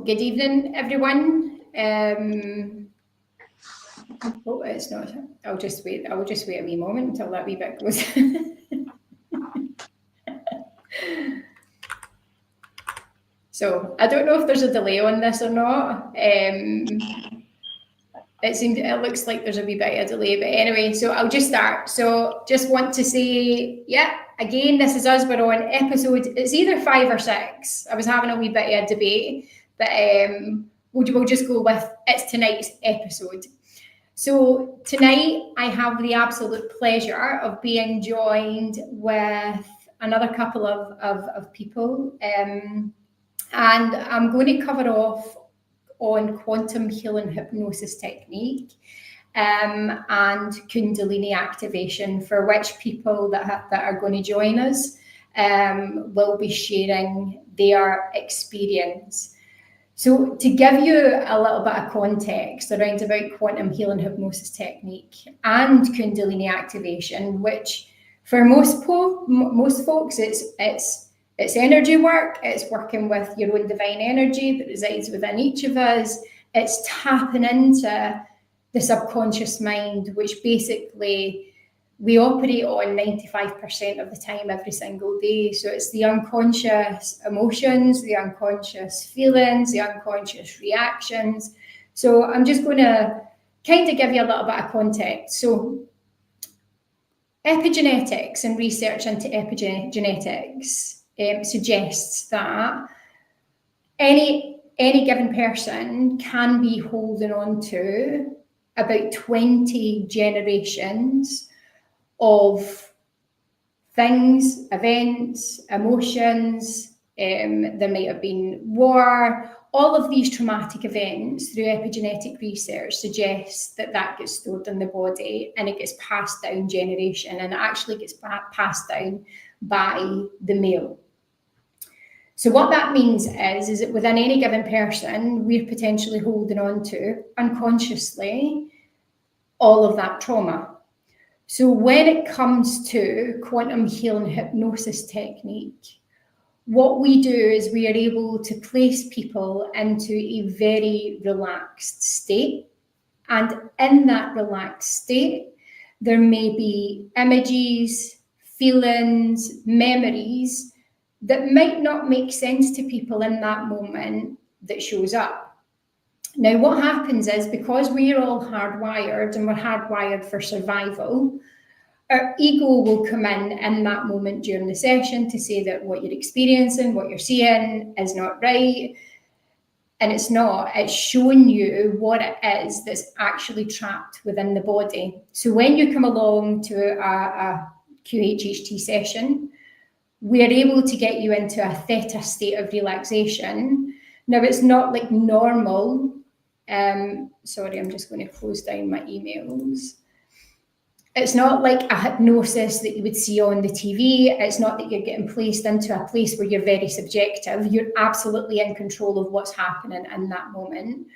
So good evening, everyone. Oh, it's not. I'll just wait a wee moment until that wee bit goes. So I don't know if there's a delay on this or not. It looks like there's a wee bit of a delay, but anyway, so I'll just start. So just want to say, yeah, again, this is us. We're on episode, it's either 5 or 6. I was having a wee bit of a debate, but we'll just go with it's tonight's episode. So tonight I have the absolute pleasure of being joined with another couple of people, and I'm going to cover off on quantum healing hypnosis technique and Kundalini activation, for which people that are going to join us will be sharing their experience. So to give you a little bit of context around about quantum healing hypnosis technique and Kundalini activation, which for most folks it's energy work, it's working with your own divine energy that resides within each of us. It's tapping into the subconscious mind, which basically we operate on 95% of the time every single day. So it's the unconscious emotions, the unconscious feelings, the unconscious reactions. So I'm just going to kind of give you a little bit of context. So epigenetics and research into epigenetics suggests that any given person can be holding on to about 20 generations of things, events, emotions. There might have been war. All of these traumatic events through epigenetic research suggests that gets stored in the body and it gets passed down generation, and it actually gets passed down by the male. So what that means is that within any given person, we're potentially holding on to unconsciously all of that trauma. So when it comes to quantum healing hypnosis technique, what we do is we are able to place people into a very relaxed state. And in that relaxed state, there may be images, feelings, memories that might not make sense to people in that moment that shows up. Now, what happens is, because we are all hardwired and we're hardwired for survival, our ego will come in that moment during the session to say that what you're experiencing, what you're seeing is not right. And it's not. It's showing you what it is that's actually trapped within the body. So when you come along to a QHHT session, we are able to get you into a theta state of relaxation. Now, it's not like normal. Sorry, I'm just going to close down my emails. It's not like a hypnosis that you would see on the TV. It's not that you're getting placed into a place where you're very subjective. You're absolutely in control of what's happening in that moment.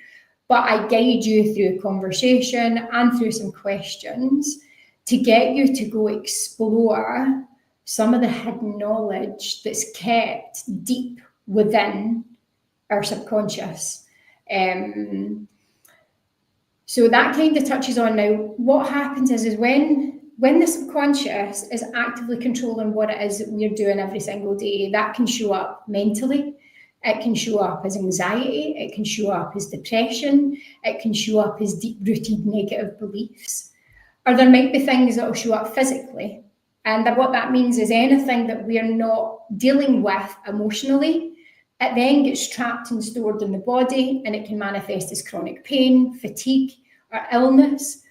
But I guide you through a conversation and through some questions to get you to go explore some of the hidden knowledge that's kept deep within our subconscious. So that kind of touches on now, what happens is when the subconscious is actively controlling what it is that we're doing every single day, that can show up mentally, it can show up as anxiety, it can show up as depression, it can show up as deep-rooted negative beliefs, or there might be things that will show up physically. And what that means is anything that we're not dealing with emotionally, it then gets trapped and stored in the body, and it can manifest as chronic pain, fatigue, or illness,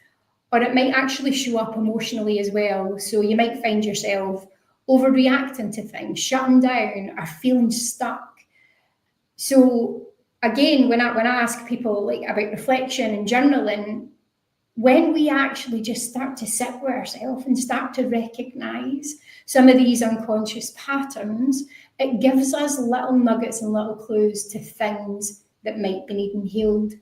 or it might actually show up emotionally as well. So you might find yourself overreacting to things, shutting down, or feeling stuck. So again, when I ask people like about reflection and journaling, when we actually just start to sit with ourselves and start to recognize some of these unconscious patterns, it gives us little nuggets and little clues to things that might be needing healed.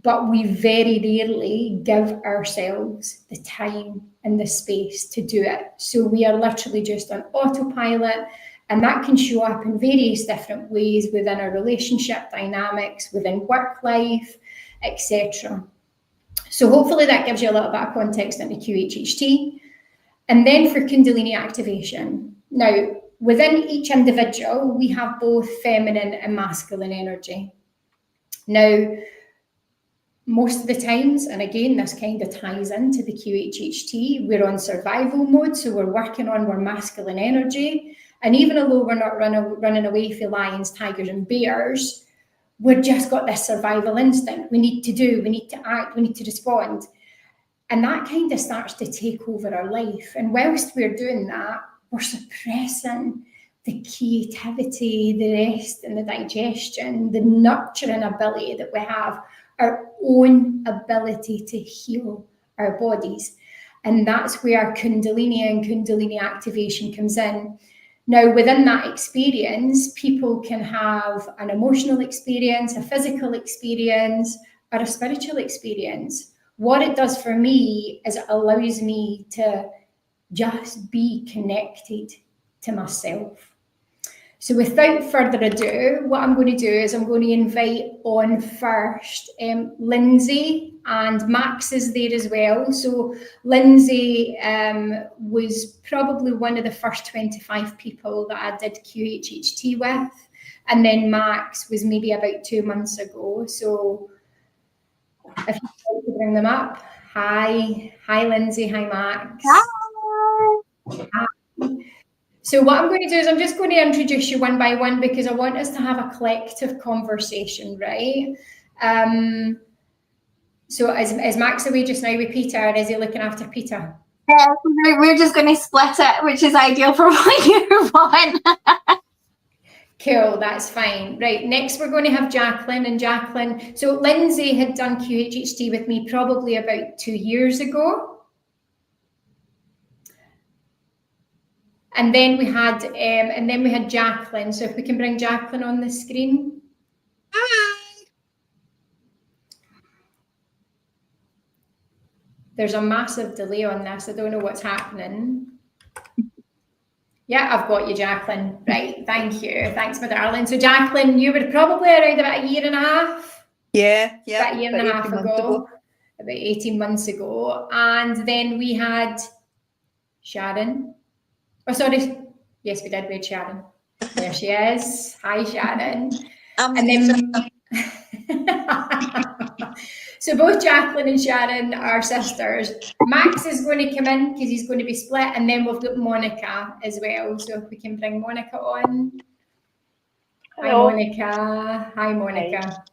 But we very rarely give ourselves the time and the space to do it. So we are literally just on autopilot, And that can show up in various different ways within our relationship dynamics, within work life, etc. So hopefully that gives you a little bit of context into QHHT. And then for Kundalini activation. Now, within each individual, we have both feminine and masculine energy. Now, most of the times, and again, this kind of ties into the QHHT, we're on survival mode, so we're working on our masculine energy. And even although we're not running away from lions, tigers, and bears, we've just got this survival instinct. We need to do, we need to act, we need to respond. And that kind of starts to take over our life. And whilst we're doing that, we're suppressing the creativity, the rest and the digestion, the nurturing ability that we have, our own ability to heal our bodies. And that's where Kundalini and Kundalini activation comes in. Now, within that experience, people can have an emotional experience, a physical experience, or a spiritual experience. What it does for me is it allows me to just be connected to myself. So without further ado, what I'm going to do is I'm going to invite on first Lindsay, and Max is there as well. So Lindsay was probably one of the first 25 people that I did QHHT with. And then Max was maybe about 2 months ago. So if you want to bring them up. Hi Lindsay, hi Max. Hi. So what I'm going to do is I'm just going to introduce you one by one because I want us to have a collective conversation, right? So is Max away just now with Peter, or is he looking after Peter? Yeah, we're just going to split it, which is ideal for what you want. Cool, that's fine. Right, next we're going to have Jacqueline, and Jacqueline. So Lindsay had done QHHT with me probably about 2 years ago. And then we had Jacqueline. So if we can bring Jacqueline on the screen. Hi. There's a massive delay on this. I don't know what's happening. Yeah, I've got you, Jacqueline. Right, thank you. Thanks, my darling. So Jacqueline, you were probably around about a year and a half. Yeah. About a year and a half ago. About 18 months ago. And then we had Sharon. Oh, sorry. Yes, we did. We had Sharon. There she is. Hi, Sharon. And then, so both Jacqueline and Sharon are sisters. Max is going to come in because he's going to be split, and then we've got Monica as well. So if we can bring Monica on. Hello. Hi, Monica. Hi, Monica. Hi.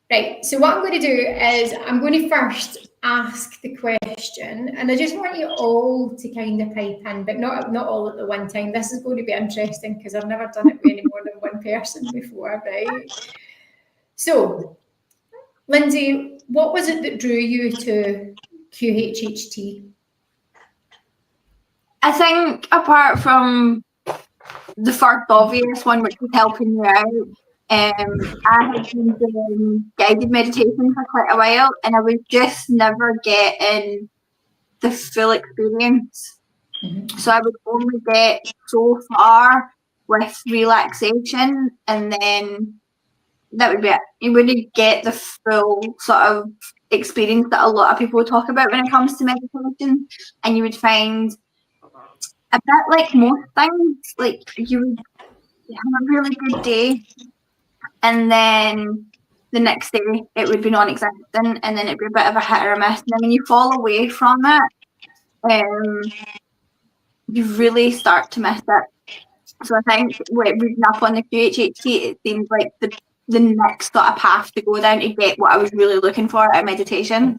Right, so what I'm going to do is I'm going to first ask the question, and I just want you all to kind of pipe in, but not all at the one time. This is going to be interesting because I've never done it with any more than one person before, right? So, Lindsay, what was it that drew you to QHHT? I think apart from the first obvious one, which was helping you out, I had been doing guided meditation for quite a while, and I was just never getting the full experience. Mm-hmm. So I would only get so far with relaxation, and then that would be it. You wouldn't get the full sort of experience that a lot of people talk about when it comes to meditation, and you would find a bit like most things, like you would have a really good day, and then the next day it would be non-existent, and then it'd be a bit of a hit or a miss, and then when you fall away from it, you really start to miss it. So I think reading up on the QHHT, it seems like the next sort of path to go down to get what I was really looking for at meditation.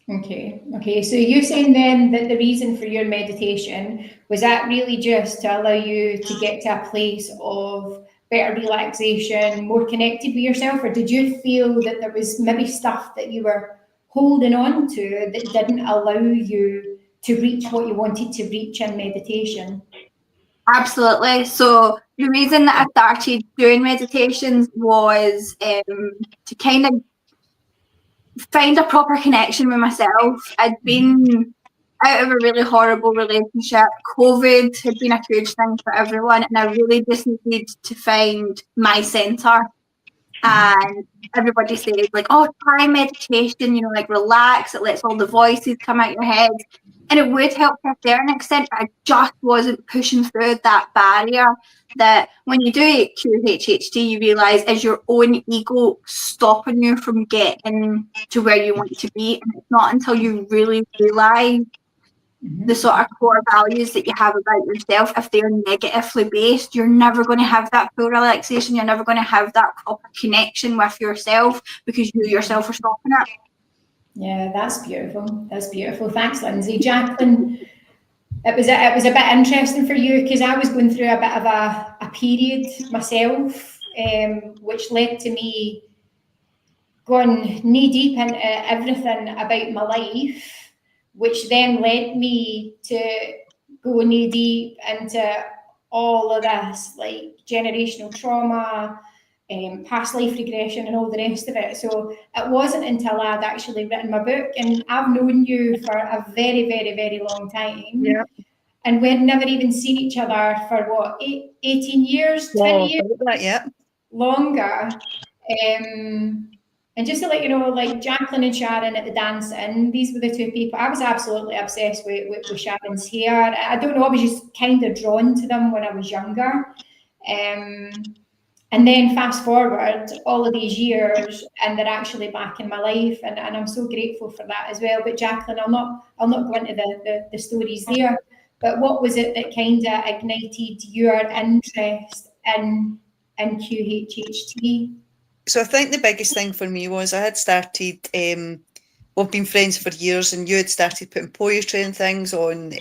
Okay. So you're saying then that the reason for your meditation was that really just to allow you to get to a place of better relaxation, more connected with yourself, or did you feel that there was maybe stuff that you were holding on to that didn't allow you to reach what you wanted to reach in meditation? Absolutely. So the reason that I started doing meditations was to kind of find a proper connection with myself. I'd been out of a really horrible relationship. COVID had been a huge thing for everyone, and I really just needed to find my centre. And everybody says, like, oh, try meditation, you know, like relax, it lets all the voices come out your head. And it would help to a certain extent, but I just wasn't pushing through that barrier that when you do QHHT, you realise is your own ego stopping you from getting to where you want to be. And it's not until you really realise the sort of core values that you have about yourself, if they're negatively based, you're never going to have that full relaxation. You're never going to have that proper connection with yourself because you yourself are stopping it. Yeah, that's beautiful. That's beautiful. Thanks, Lindsay. Jacqueline, it was a bit interesting for you because I was going through a bit of a period myself, which led to me going knee deep into everything about my life, which then led me to go knee deep into all of this, like generational trauma, past life regression and all the rest of it. So it wasn't until I'd actually written my book, and I've known you for a very, very, very long time. Yeah. And we'd never even seen each other for what, 18 years, 20 years? That, yeah. Longer. And just to let you know, like Jacqueline and Sharon at the dancing, these were the two people. I was absolutely obsessed with Sharon's hair. I don't know, I was just kind of drawn to them when I was younger. And then fast forward all of these years, and they're actually back in my life, and I'm so grateful for that as well. But Jacqueline, I'll not go into the stories there. But what was it that kind of ignited your interest in QHHT? So I think the biggest thing for me was I had started, we've been friends for years, and you had started putting poetry and things on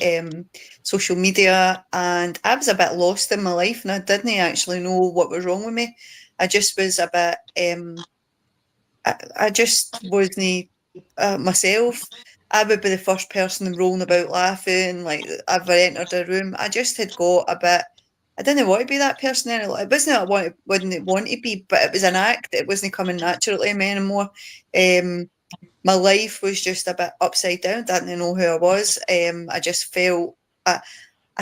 social media, and I was a bit lost in my life, and I didn't actually know what was wrong with me. I just was a bit, I just wasn't myself. I would be the first person rolling about laughing, like I've entered a room. I just had got a bit, I didn't want to be that person anymore. It wasn't that I wouldn't want to be, but it was an act. It wasn't coming naturally to me anymore. My life was just a bit upside down. I didn't know who I was. I just felt, I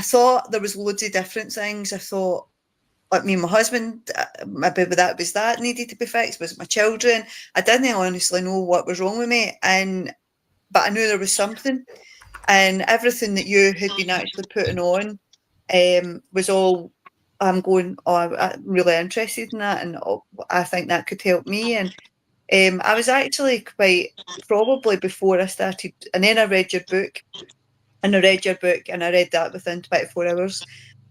thought there was loads of different things. I thought, like me and my husband, maybe that was that needed to be fixed. Was it my children? I didn't honestly know what was wrong with me, but I knew there was something. And everything that you had been actually putting on was all, I'm really interested in that, and I think that could help me. And I was actually quite, probably before I started, and then I read your book, and I read that within 24 hours,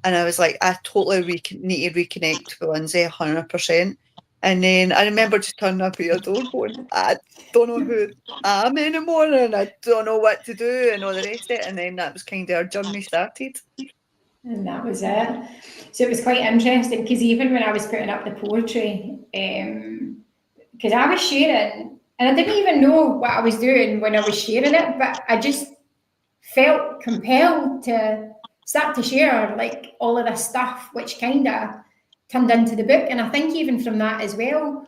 and I was like, I totally need to reconnect with Lindsay 100%. And then I remember just turning up at your door going, I don't know who I am anymore, and I don't know what to do, and all the rest of it. And then that was kind of our journey started. And that was it. So it was quite interesting because even when I was putting up the poetry, because I was sharing, and I didn't even know what I was doing when I was sharing it, but I just felt compelled to start to share like all of this stuff, which kind of turned into the book. And I think even from that as well,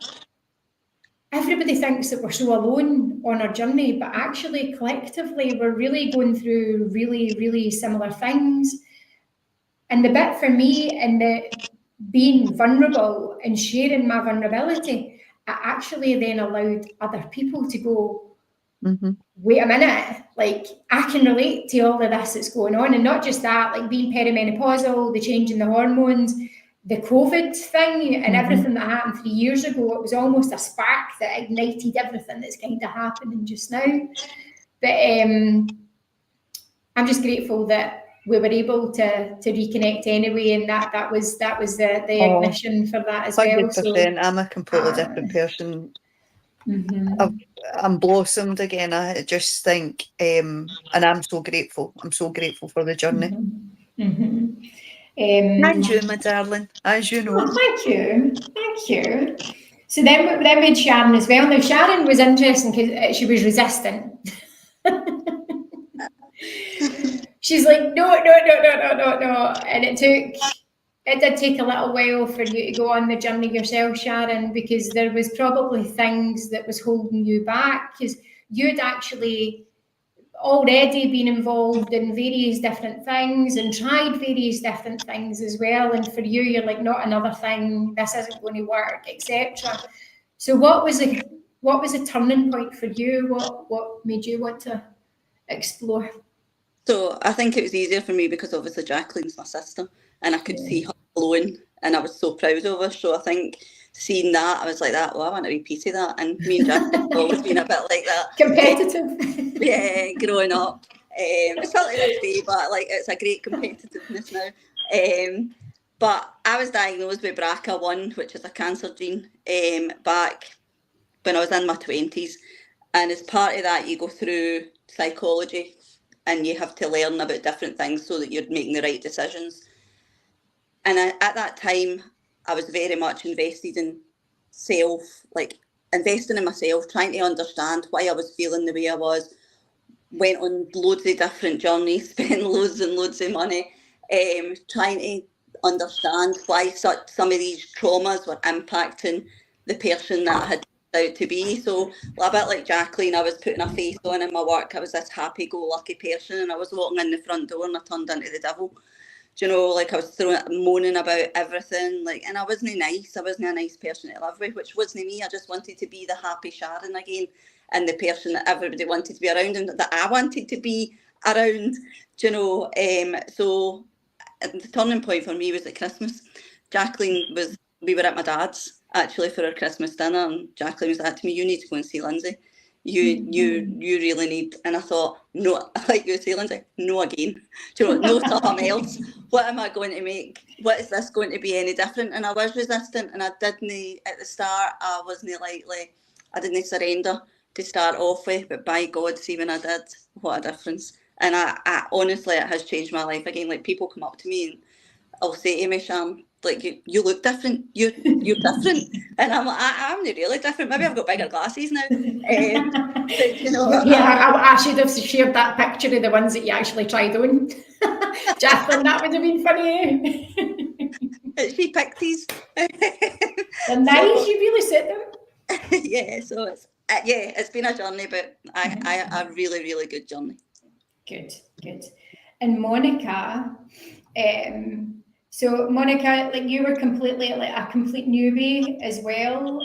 everybody thinks that we're so alone on our journey, but actually collectively we're really going through really, really similar things. And the bit for me in the being vulnerable and sharing my vulnerability, I actually then allowed other people to go, wait a minute, like I can relate to all of this that's going on. And not just that, like being perimenopausal, the change in the hormones, the COVID thing and everything that happened 3 years ago, it was almost a spark that ignited everything that's kind of happening just now. But I'm just grateful that we were able to reconnect anyway, and that was the ignition for that as 100%. well. So, I'm a completely different person. I'm blossomed again. I just think, and I'm so grateful. I'm so grateful for the journey. And you, my darling, as you know. Oh, thank you. So then we had Sharon as well. Now Sharon was interesting because she was resistant. She's like, no, and it did take a little while for you to go on the journey yourself, Sharon, because there was probably things that was holding you back, because you'd actually, already been involved in various different things and tried various different things as well. And for you, you're like, not another thing, this isn't going to work, etc. So what was a turning point for you? What made you want to explore? So I think it was easier for me because obviously Jacqueline's my sister and I could see her glowing and I was so proud of her. So I think seeing that, I was like that, well, I want a wee piece of that. And me and Jacqueline have always been a bit like that. Competitive. Yeah, growing up. It's not like today, but like it's a great competitiveness now. But I was diagnosed with BRCA1, which is a cancer gene, back when I was in my 20s. And as part of that, you go through psychology and you have to learn about different things so that you're making the right decisions. And at that time, I was very much invested in self, like investing in myself, trying to understand why I was feeling the way I was. Went on loads of different journeys, spent loads and loads of money, trying to understand why some of these traumas were impacting the person that I had out to be. So a bit like Jacqueline, I was putting a face on in my work. I was this happy-go-lucky person, and I was walking in the front door and I turned into the devil. Do you know, like I was moaning about everything, like, and I wasn't nice. I wasn't a nice person to live with, which wasn't me. I just wanted to be the happy Sharon again, and the person that everybody wanted to be around and that I wanted to be around. Do you know? So the turning point for me was at Christmas. We were at my dad's actually for our Christmas dinner, and Jacqueline was like to me, "You need to go and see Lindsay. You really need." And I thought, no, like you say, Lindsay, no again. Do you know, no something else. What am I going to make? What is this going to be any different? And I was resistant, and I didn't at the start. I wasn't likely. I didn't surrender to start off with, but by God, see when I did, what a difference. And I honestly, it has changed my life again. Like people come up to me and I'll say to me, Sham, like you look different. You're different, and I'm like, I'm not really different. Maybe I've got bigger glasses now. But, you know, yeah, I should have shared that picture of the ones that you actually tried on. Jacqueline, that would have been funny. She picked these. They're nice. You really suit them. Yeah, so it's been a journey, but a really, really good journey. Good. And Monica, so Monica, like you were completely like a complete newbie as well.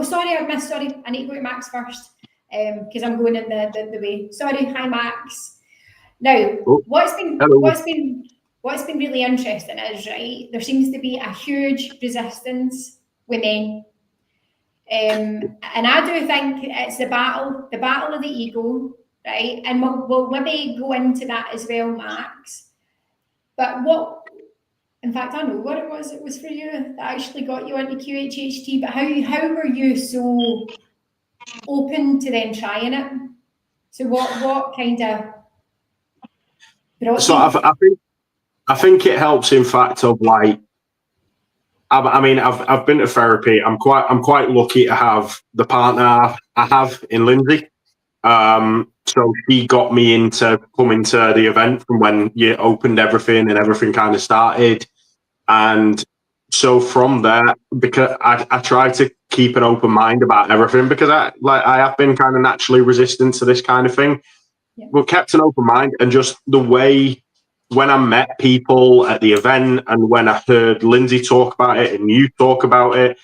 Sorry, I need to go to Max first because I'm going in the way. Sorry, hi Max. Now, what's been really interesting is, right, there seems to be a huge resistance with men. And I do think it's the battle of the ego, right? And we'll maybe go into that as well, Max. But in fact, I know what it was for you that actually got you into QHHT, but how were you so open to then trying it? So what kind of brought So you? I think it helps in fact of like, I mean, I've been to therapy. I'm quite lucky to have the partner I have in Lindsay. So she got me into coming to the event from when you opened everything and everything kind of started. And so from there, because I try to keep an open mind about everything because I have been kind of naturally resistant to this kind of thing. Yeah. But kept an open mind, and just the way when I met people at the event and when I heard Lindsay talk about it and you talk about it,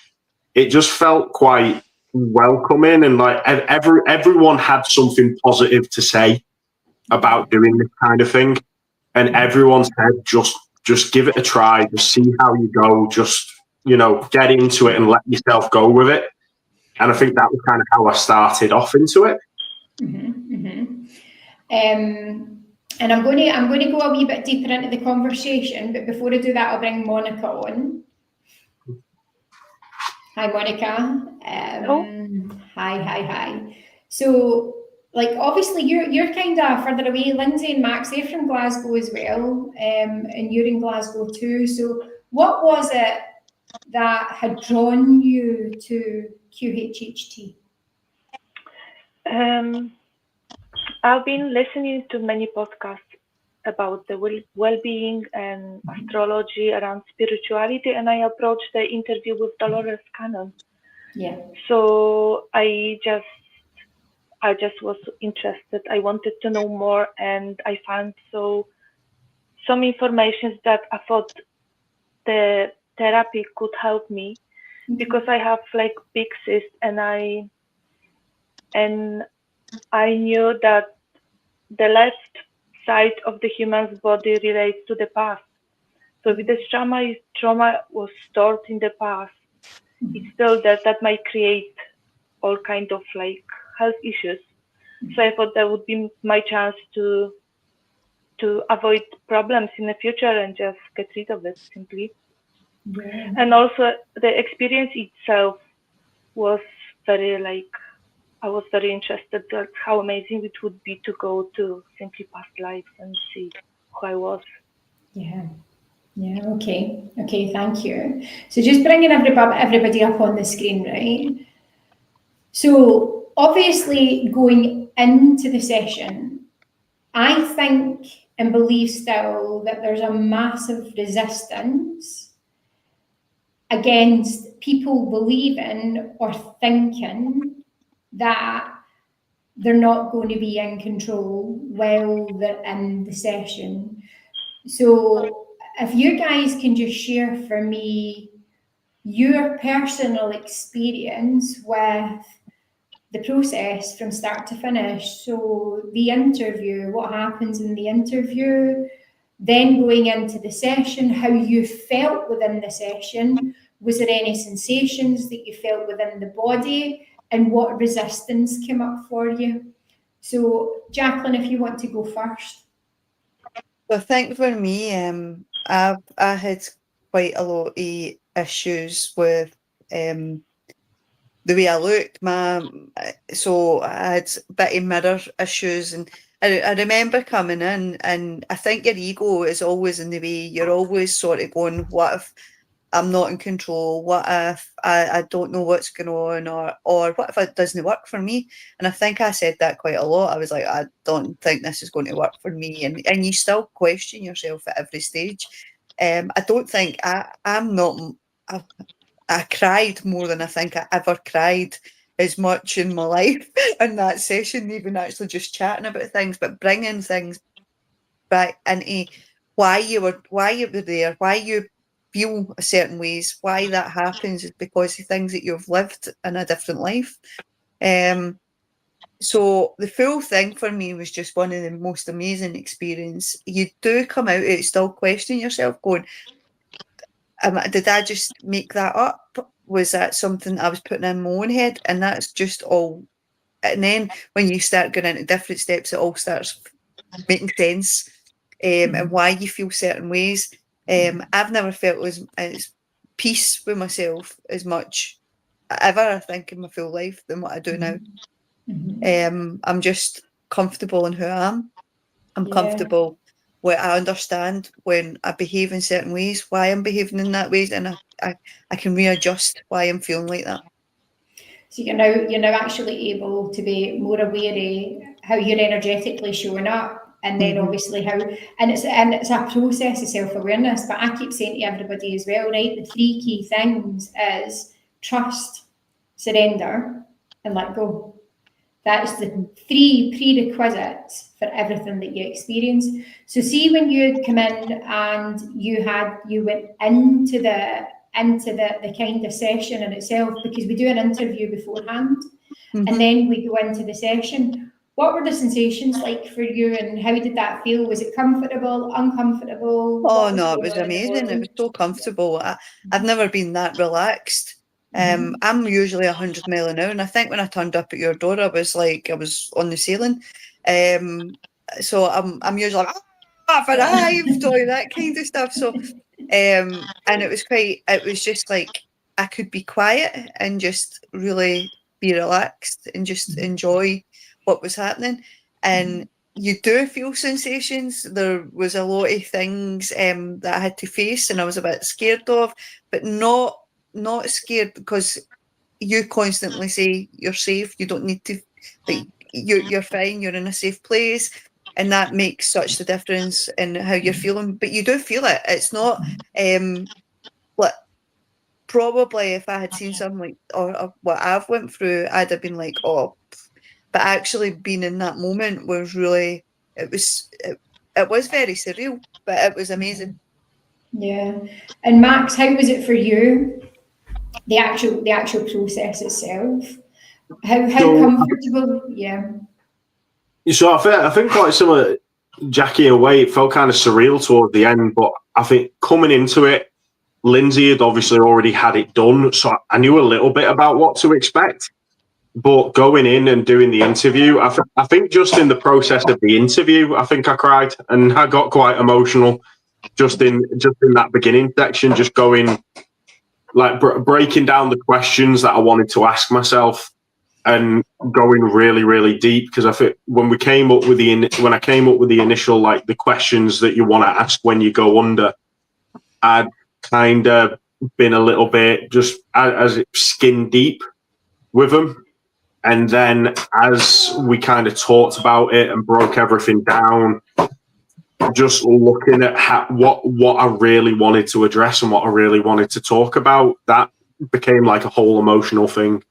it just felt quite welcoming, and like everyone had something positive to say about doing this kind of thing, and everyone said just give it a try, just see how you go, just get into it and let yourself go with it. And I think that was kind of how I started off into it. And I'm going to go a wee bit deeper into the conversation, but before I do that, I'll bring Monica on. Hi, Monica. Hi. So, like, obviously, you're kind of further away. Lindsay and Max, they're from Glasgow as well, and you're in Glasgow too. So, what was it that had drawn you to QHHT? I've been listening to many podcasts about the well-being and astrology around spirituality, and I approached the interview with Dolores Cannon. Yeah. So I I just was interested. I wanted to know more, and I found some information that I thought the therapy could help me, because I have like big cyst, and I knew that the left side of the human's body relates to the past. So if this trauma was stored in the past, it's still there. That might create all kind of like health issues. So I thought that would be my chance to avoid problems in the future and just get rid of it simply. Yeah. And also the experience itself was very like, I was very interested at how amazing it would be to go to simply past lives and see who I was. Yeah. Yeah, okay. Okay, thank you. So just bringing everybody up on the screen, right? So obviously going into the session, I think and believe still that there's a massive resistance against people believing or thinking that they're not going to be in control while they're in the session. So if you guys can just share for me your personal experience with the process from start to finish. So the interview, what happens in the interview, then going into the session, how you felt within the session. Was there any sensations that you felt within the body, and what resistance came up for you? So Jacqueline, if you want to go first. So I think for me, I had quite a lot of issues with the way I looked. So I had a bit of mirror issues, and I remember coming in, and I think your ego is always in the way. You're always sort of going, what if I'm not in control? What if I don't know what's going on? Or what if it doesn't work for me? And I think I said that quite a lot. I was like, I don't think this is going to work for me. And you still question yourself at every stage. I don't think I'm not... I cried more than I think I ever cried as much in my life in that session, even actually just chatting about things, but bringing things back into why you were there, why you feel a certain ways, why that happens is because of things that you've lived in a different life. So the full thing for me was just one of the most amazing experience. You do come out of it still questioning yourself, going, did I just make that up? Was that something I was putting in my own head? And that's just all. And then when you start going into different steps, it all starts making sense, and why you feel certain ways. I've never felt as peace with myself as much ever, I think, in my full life than what I do now. I'm just comfortable in who I am. I'm comfortable where I understand when I behave in certain ways, why I'm behaving in that ways, and I can readjust why I'm feeling like that. So you're now actually able to be more aware of how you're energetically showing up, and then obviously how, and it's a process of self-awareness. But I keep saying to everybody as well, right? The 3 key things is trust, surrender, and let go. That's the 3 prerequisites for everything that you experience. So see, when you come in and you went into the kind of session in itself, because we do an interview beforehand, and then we go into the session. What were the sensations like for you, and how did that feel? Was it comfortable, uncomfortable? Oh no, it was amazing. It was so comfortable. I've never been that relaxed. I'm usually 100 miles an hour, and I think when I turned up at your door, I was like, I was on the ceiling. So I'm usually like, I've arrived, all that kind of stuff. So, and it was just like I could be quiet and just really be relaxed and just enjoy what was happening. And you do feel sensations. There was a lot of things that I had to face, and I was a bit scared of, but not scared because you constantly say you're safe. You don't need to, like, you're fine. You're in a safe place, and that makes such a difference in how you're feeling. But you do feel it. It's not like, probably if I had seen something like or what I've went through, I'd have been like, oh, but actually being in that moment was really, it was very surreal, but it was amazing. Yeah. And Max, how was it for you? The actual process itself. How comfortable? Yeah. So I think quite similar, Jackie, in a way, it felt kind of surreal toward the end, but I think coming into it, Lindsay had obviously already had it done, so I knew a little bit about what to expect. But going in and doing the interview, I think just in the process of the interview, I think I cried and I got quite emotional just in that beginning section, just going like breaking down the questions that I wanted to ask myself and going really, really deep, because I think when I came up with the initial, like, the questions that you want to ask when you go under, I'd kind of been a little bit just as skin deep with them. And then as we kind of talked about it and broke everything down, just looking at what I really wanted to address and what I really wanted to talk about, that became like a whole emotional thing.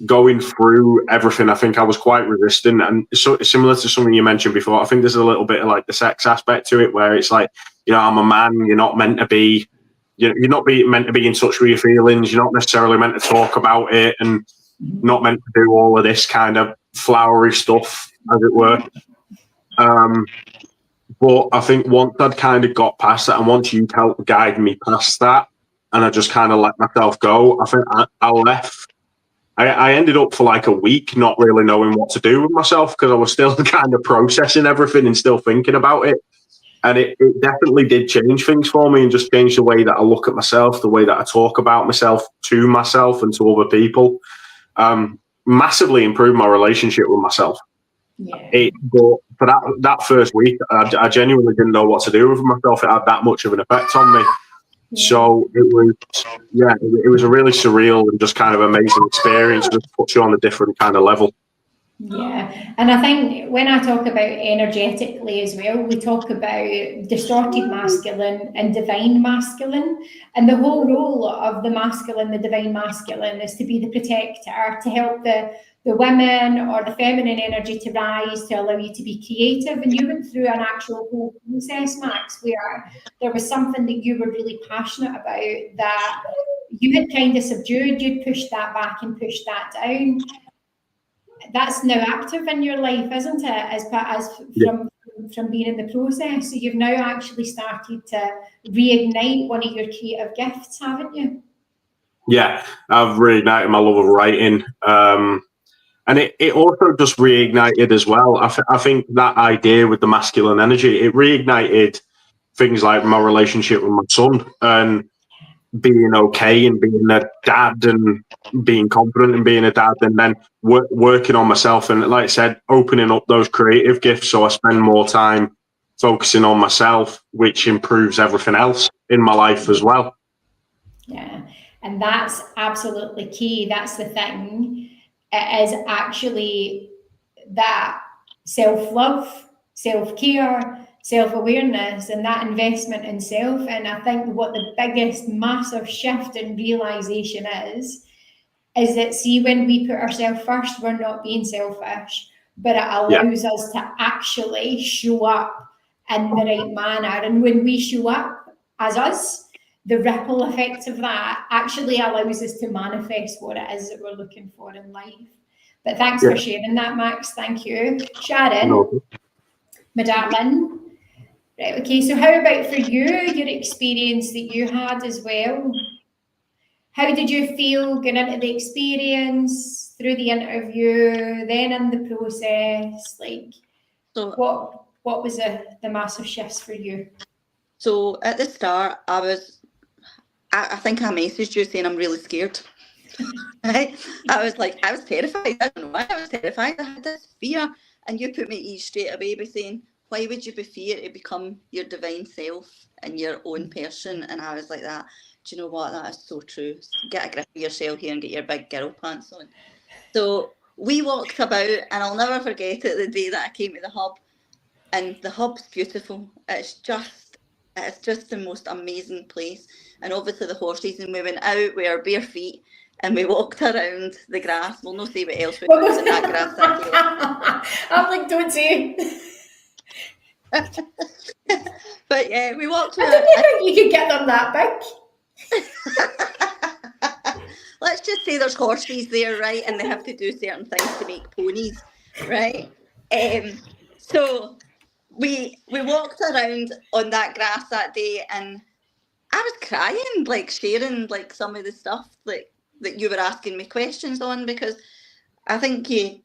Going through everything, I think I was quite resistant, and so similar to something you mentioned before. I think there's a little bit of like the sex aspect to it, where it's like, I'm a man. You're not meant to be. You're not meant to be in touch with your feelings. You're not necessarily meant to talk about it, and not meant to do all of this kind of flowery stuff, as it were. But I think once I'd kind of got past that, and once you helped guide me past that, and I just kind of let myself go, I think I left. I ended up for like a week not really knowing what to do with myself, because I was still kind of processing everything and still thinking about it. And it definitely did change things for me, and just change the way that I look at myself, the way that I talk about myself to myself and to other people. Massively improved my relationship with myself. Yeah. But for that first week, I genuinely didn't know what to do with myself. It had that much of an effect on me. Yeah. So it was a really surreal and just kind of amazing experience. Just puts you on a different kind of level. Yeah, and I think when I talk about energetically as well, we talk about distorted masculine and divine masculine, and the whole role of the masculine, the divine masculine, is to be the protector, to help the women or the feminine energy to rise, to allow you to be creative. And you went through an actual whole process, Max, where there was something that you were really passionate about that you had kind of subdued, you'd pushed that back and pushed that down. That's now active in your life, isn't it? From being in the process. So you've now actually started to reignite one of your creative gifts, haven't you? Yeah, I've reignited my love of writing. And it also just reignited as well. I think that idea with the masculine energy, it reignited things like my relationship with my son, and being okay and being a dad and being confident in being a dad, and then working on myself. And like I said, opening up those creative gifts, so I spend more time focusing on myself, which improves everything else in my life as well. Yeah, and that's absolutely key. That's the thing. It is actually that self-love, self-care, self-awareness, and that investment in self. And I think what the biggest massive shift in realization is that, see, when we put ourselves first, we're not being selfish, but it allows us to actually show up in the right manner. And when we show up as us, the ripple effect of that actually allows us to manifest what it is that we're looking for in life. But thanks for sharing that, Max. Thank you. Sharon, my darling. Right, okay, so how about for you, your experience that you had as well? How did you feel going into the experience, through the interview, then in the process? Like, so what was the massive shifts for you? So at the start, I think I messaged you saying I'm really scared. Right? I was terrified. I don't know why I was terrified. I had this fear, and you put me at ease straight away by saying, why would you be feared to become your divine self and your own person? And I was like that. Do you know what? That is so true. Get a grip of yourself here and get your big girl pants on. So we walked about, and I'll never forget it, the day that I came to the hub. And the hub's beautiful. It's just the most amazing place. And obviously the horses, and we went out with our bare feet and we walked around the grass. We'll not say what else we found in that grass that day. I'm like, don't say. But yeah, we walked I around. didn't think you could get them that big. Let's just say there's horses there, right? And they have to do certain things to make ponies, right? So we walked around on that grass that day, and I was crying, like sharing like some of the stuff that you were asking me questions on, because I think you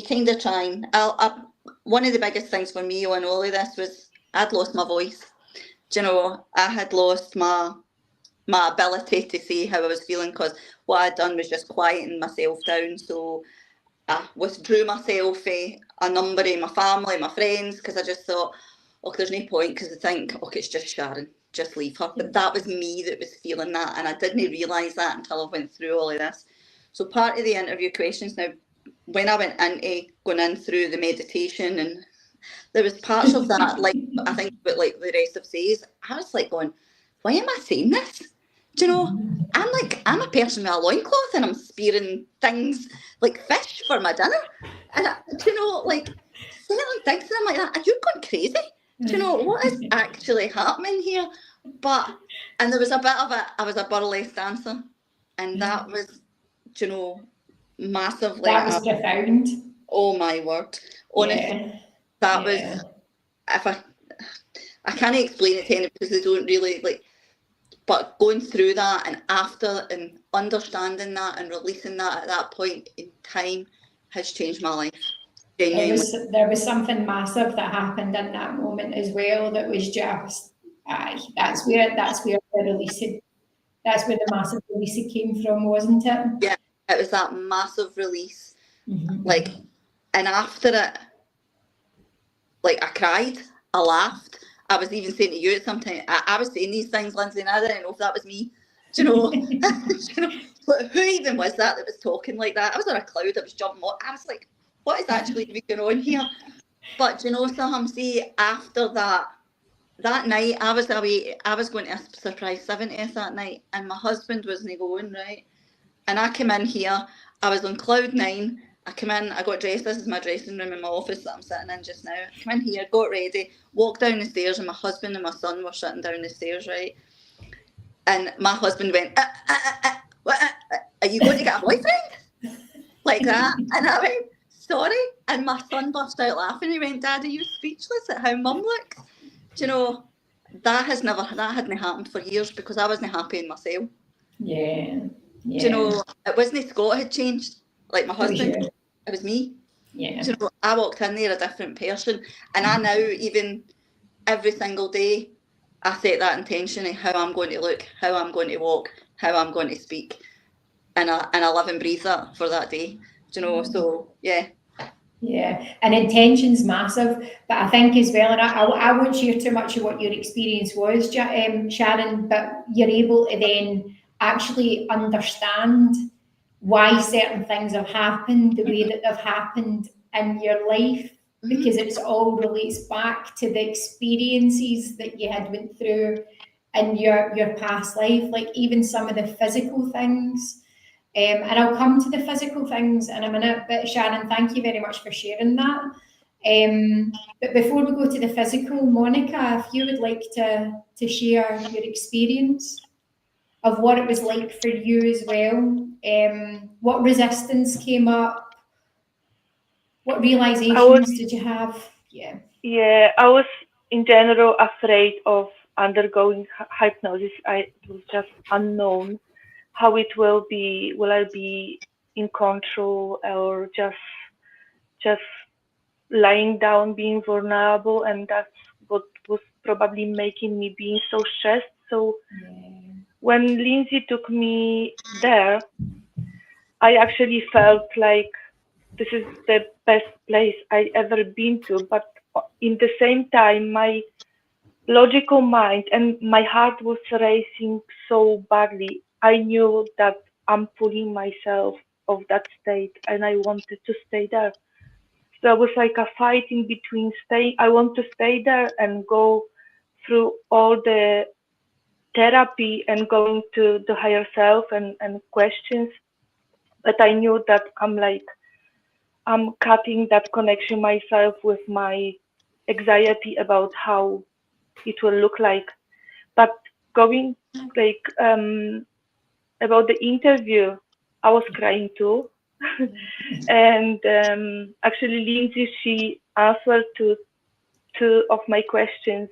kind of trying. One of the biggest things for me on all of this was I'd lost my voice. Do you know, I had lost my ability to say how I was feeling, because what I'd done was just quieting myself down. So I withdrew myself a number of my family, my friends, because I just thought, oh, there's no point, because I think, okay, it's just Sharon, just leave her. But that was me that was feeling that, and I didn't realise that until I went through all of this. So part of the interview questions now, when I went into going in through the meditation, and there was parts of that, like I think, but like the rest of says, I was like going, why am I saying this? Do you know, I'm a person with a loincloth, and I'm spearing things like fish for my dinner. And do you know, like certain things, and I'm like, are you going crazy? Do you know, what is actually happening here? And there was a bit of I was a burlesque dancer, and that was, do you know, massively. That was profound. Oh my word. Honestly, that was, if I can't explain it to anyone because they don't really like, but going through that and after and understanding that and releasing that at that point in time has changed my life. Genuinely. There was something massive that happened in that moment as well that was just, that's where the release, that's where the massive release came from, wasn't it? Yeah, it was that massive release. Mm-hmm. Like, and after it, like I cried, I laughed. I was even saying to you at some time, I was saying these things, Lindsay, and I didn't know if that was me. Do you know? Do you know? But who even was that was talking like that? I was on a cloud, I was jumping on. I was like, what is actually going on here? But do you know, Saham, see, after that night, I was away, I was going to a surprise 70th that night, and my husband wasn't going, right? And I came in here, I was on cloud 9. I come in, I got dressed, this is my dressing room in my office that I'm sitting in just now. I come in here, got ready, walked down the stairs, and my husband and my son were sitting down the stairs, right? And my husband went, are you going to get a boyfriend? Like that. And I went, sorry. And my son burst out laughing. He went, Dad, are you speechless at how Mum looks? Do you know, that hadn't happened for years because I wasn't happy in myself. Yeah. Do you know, it wasn't Scott had changed, like my husband. It was me. Yeah. Do you know, I walked in there a different person, and I now, even every single day, I set that intention of how I'm going to look, how I'm going to walk, how I'm going to speak, and I live and breathe that for that day. Do you know? So yeah. Yeah, and intention's massive, but I think as well, and I won't share too much of what your experience was, Sharon, but you're able to then actually understand why certain things have happened the way that they've happened in your life, because it's all relates back to the experiences that you had went through in your past life, like even some of the physical things. And I'll come to the physical things in a minute, but Sharon, thank you very much for sharing that. But before we go to the physical, Monica, if you would like to share your experience of what it was like for you as well, what resistance came up, what realizations did you have? Yeah, I was in general afraid of undergoing hypnosis. It was just unknown how it will be. Will I be in control or just lying down, being vulnerable? And that's what was probably making me being so stressed. So when Lindsay took me there, I actually felt like this is the best place I ever been to. But in the same time, my logical mind and my heart was racing so badly. I knew that I'm pulling myself of that state and I wanted to stay there. So it was like a fighting between I want to stay there and go through all the therapy and going to the higher self and questions but I knew that I'm cutting that connection myself with my anxiety about how it will look like. But going like about the interview, I was crying too. And actually Lindsay, she answered to two of my questions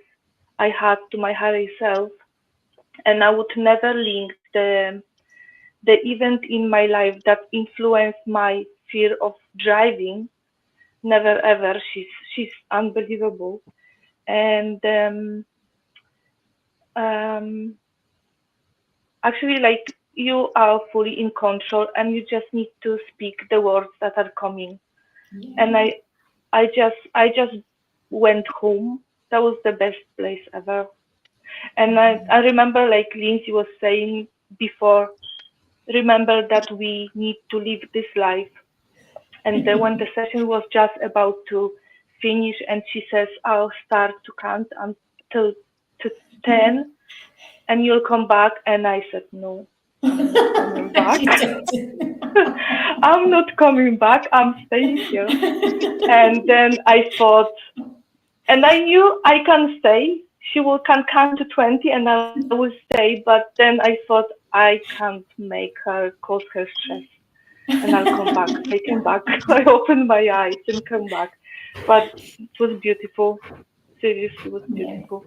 I had to my higher self, and I would never link the event in my life that influenced my fear of driving. Never ever. She's unbelievable. And actually, like, you are fully in control, and you just need to speak the words that are coming. And I just went home. That was the best place ever. And I remember, like Lindsay was saying before, remember that we need to live this life. And then when the session was just about to finish, and she says, I'll start to count until to 10, and you'll come back. And I said, no, I'm not coming back. I'm not coming back. I'm staying here. And then I thought, and I knew I can stay. She can count to 20 and I will stay. But then I thought, I can't make her cause her stress. And I'll come back. I came back. I opened my eyes and come back. But it was beautiful. Seriously, it was beautiful.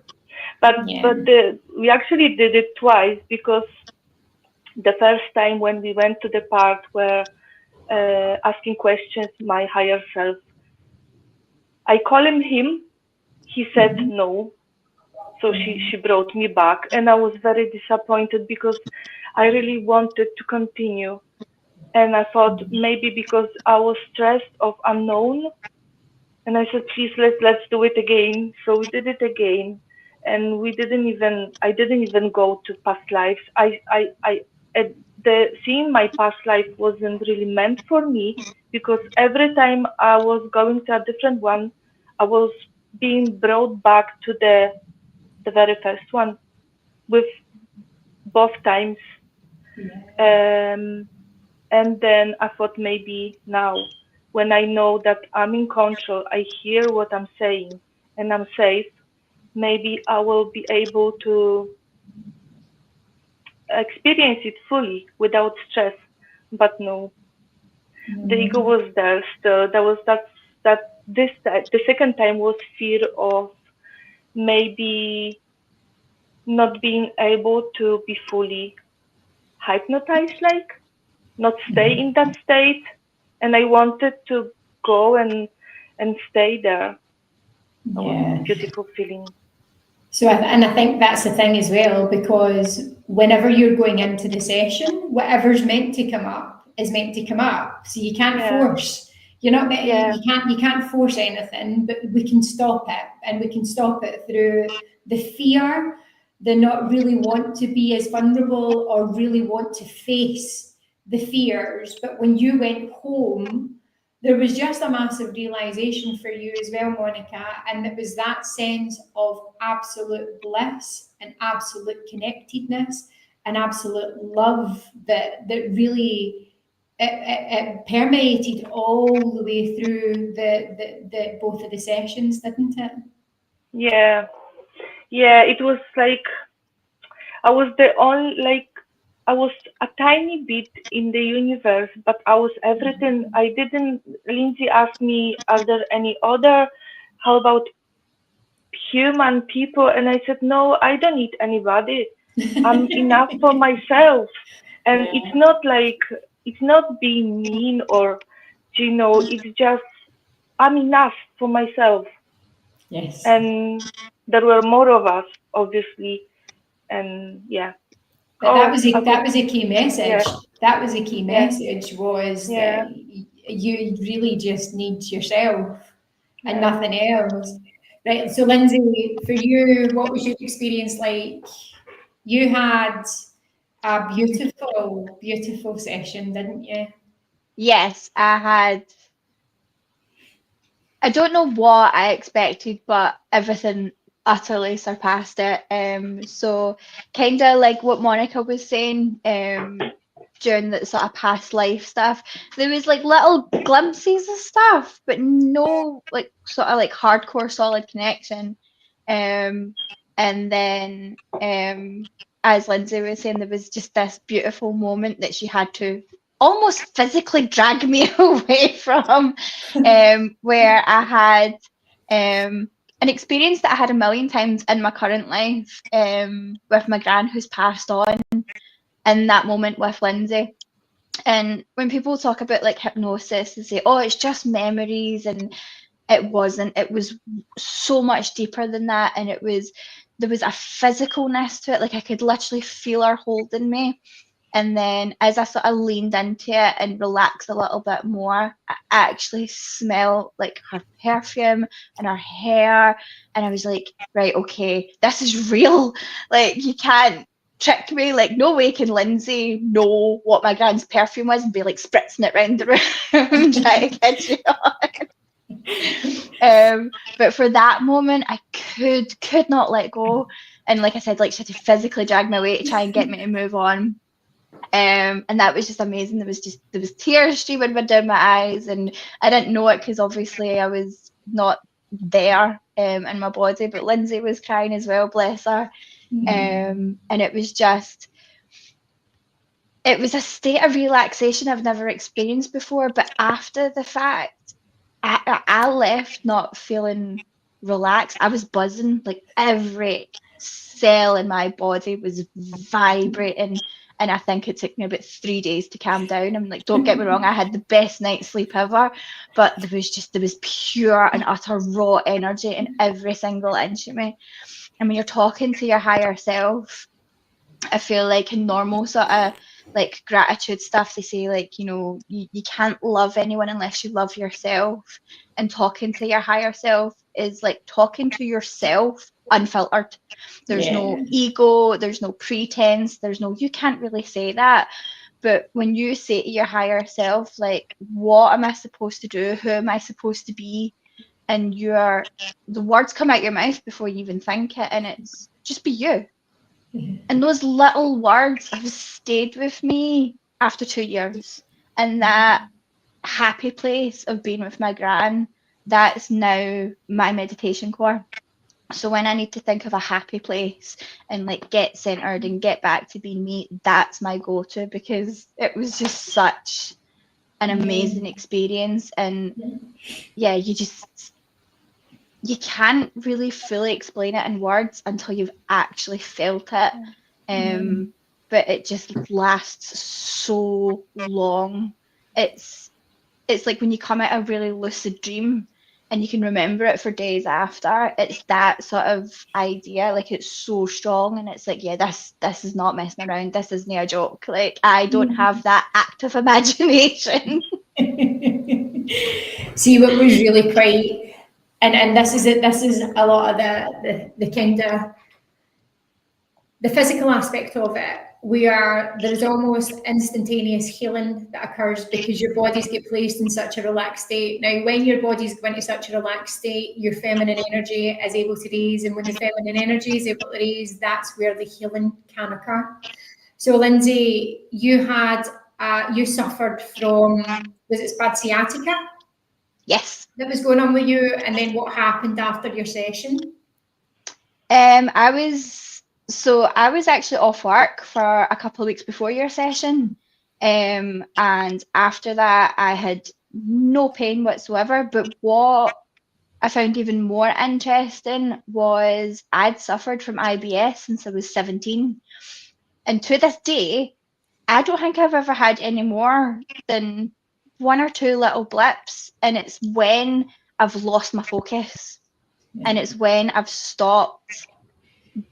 But we actually did it twice, because the first time when we went to the part where asking questions, my higher self, I called him. He said no. So she brought me back, and I was very disappointed because I really wanted to continue. And I thought maybe because I was stressed of unknown, and I said, please, let's do it again. So we did it again, and I didn't even go to past lives. Seeing my past life wasn't really meant for me, because every time I was going to a different one, I was being brought back to the very first one, with both times. And then I thought, maybe now, when I know that I'm in control, I hear what I'm saying, and I'm safe, maybe I will be able to experience it fully without stress. But no, the ego was there still. There was the second time was fear of maybe not being able to be fully hypnotized, like not stay in that state. And I wanted to go and stay there. It was a beautiful feeling. So, and I think that's the thing as well, because whenever you're going into the session, whatever's meant to come up is meant to come up. So you can't force. You're not. You can't force anything, but we can stop it, and we can stop it through the fear, the not really want to be as vulnerable or really want to face the fears. But when you went home, there was just a massive realization for you as well, Monica, and it was that sense of absolute bliss and absolute connectedness and absolute love that really it permeated all the way through the both of the sessions, didn't it? Yeah, it was like I was I was a tiny bit in the universe, but I was everything. Lindsay asked me, are there any other, how about human people? And I said, no, I don't need anybody. I'm enough for myself. And it's not being mean or, it's just, I'm enough for myself. Yes. And there were more of us, obviously. And But that was a key message. Yeah. That was a key message, was that you really just need yourself and nothing else. Right. So Lindsay, for you, what was your experience like? You had a beautiful, beautiful session, didn't you? Yes, I had. I don't know what I expected, but everything utterly surpassed it. So kind of like what Monica was saying, during the sort of past life stuff. There was like little glimpses of stuff, but no like sort of like hardcore solid connection. And then as Lindsay was saying, there was just this beautiful moment that she had to almost physically drag me away from, where I had an experience that I had a million times in my current life, with my gran who's passed on, in that moment with Lindsay. And when people talk about like hypnosis, they say, oh, it's just memories, and it wasn't. It was so much deeper than that, and there was a physicalness to it. Like I could literally feel her holding me. And then as I sort of leaned into it and relaxed a little bit more, I actually smelled like her perfume and her hair. And I was like, right, okay, this is real. Like, you can't trick me. Like, no way can Lindsay know what my grand's perfume was and be like spritzing it around the room trying to get you on. But for that moment, I could not let go. And like I said, like she had to physically drag me away to try and get me to move on. And that was just amazing. There was tears streaming down my eyes, and I didn't know it because obviously I was not there in my body, but Lindsay was crying as well, bless her. And it was a state of relaxation I've never experienced before. But after the fact, I left not feeling relaxed. I was buzzing, like every cell in my body was vibrating. And I think it took me about 3 days to calm down. I'm like, don't get me wrong, I had the best night's sleep ever, but there was pure and utter raw energy in every single inch of me. And when you're talking to your higher self, I feel like in normal sort of like gratitude stuff, they say like, you know, you can't love anyone unless you love yourself. And talking to your higher self is like talking to yourself unfiltered. There's no ego, there's no pretense, you can't really say that. But when you say to your higher self, like, what am I supposed to do? Who am I supposed to be? And the words come out your mouth before you even think it, and it's just be you. And those little words have stayed with me after 2 years. And that happy place of being with my gran, that's now my meditation core. So when I need to think of a happy place and like get centered and get back to being me, that's my go-to, because it was just such an amazing experience. And yeah, you can't really fully explain it in words until you've actually felt it. But it just lasts so long. It's like when you come out of a really lucid dream and you can remember it for days after. It's that sort of idea. Like, it's so strong, and it's like, yeah, this is not messing around. This isn't a joke. Like, I don't have that active imagination. See, what was really quite, and this is it. This is a lot of the kind of the physical aspect of it. There's almost instantaneous healing that occurs because your bodies get placed in such a relaxed state. Now, when your bodies go into such a relaxed state, your feminine energy is able to raise, and when the feminine energy is able to raise, that's where the healing can occur. So, Lindsay, you suffered from, was it bad sciatica? Yes. That was going on with you, and then what happened after your session? I was actually off work for a couple of weeks before your session, and after that I had no pain whatsoever. But what I found even more interesting was I'd suffered from IBS since I was 17, and to this day I don't think I've ever had any more than 1 or 2 little blips, and it's when I've lost my focus, and it's when I've stopped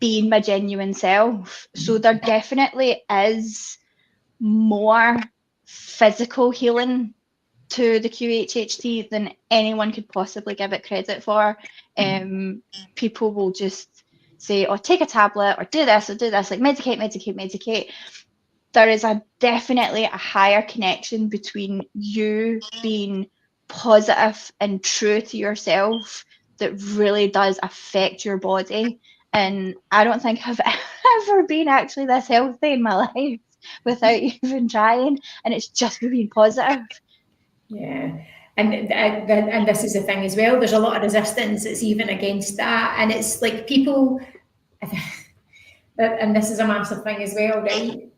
being my genuine self. So there definitely is more physical healing to the QHHT than anyone could possibly give it credit for. People will just say, oh, take a tablet or do this, like medicate. There is definitely a higher connection between you being positive and true to yourself that really does affect your body. And I don't think I've ever been actually this healthy in my life. without even trying, and it's just me being positive. Yeah. And this is the thing as well, there's a lot of resistance that's even against that, and it's like people, and this is a massive thing as well, right?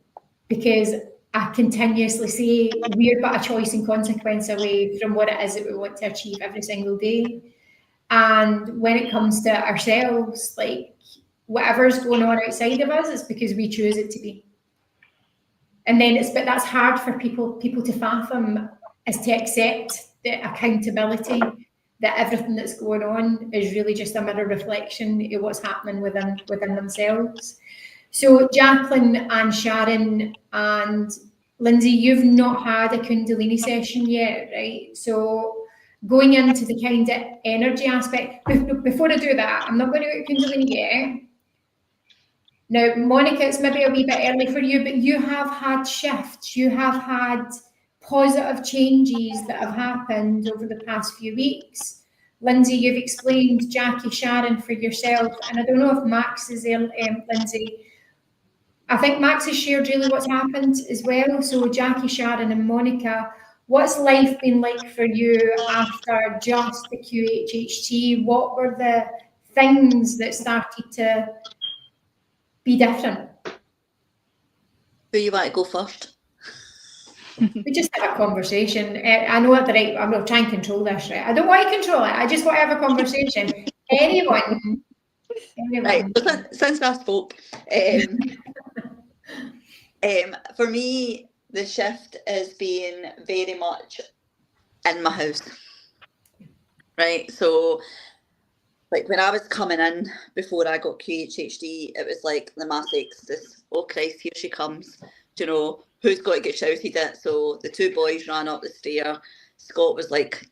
Because I continuously say we're but a choice and consequence away from what it is that we want to achieve every single day. And when it comes to ourselves, like whatever's going on outside of us, it's because we choose it to be. And then but that's hard for people to fathom, is to accept the accountability that everything that's going on is really just a mirror reflection of what's happening within themselves. So Jacqueline and Sharon and Lindsay, you've not had a Kundalini session yet, right? So going into the kind of energy aspect, before I do that, I'm not going to go to Kundalini yet. Now, Monica, it's maybe a wee bit early for you, but you have had shifts, you have had positive changes that have happened over the past few weeks. Lindsay, you've explained Jackie, Sharon for yourself, and I don't know if Max is there, Lindsay. I think Max has shared really what's happened as well. So Jackie, Sharon and Monica, what's life been like for you after just the QHHT? What were the things that started to be different? Who you want to go first? We just have a conversation. I know that I'm going to try and control this, right? I don't want to control it. I just want to have a conversation. Anyone. Right. Since I spoke, for me, the shift has been very much in my house. Right. So, like when I was coming in before I got QHHT, it was like the mass exodus. Oh Christ, here she comes. Do you know, who's got to get shouted at? So the two boys ran up the stair. Scott was like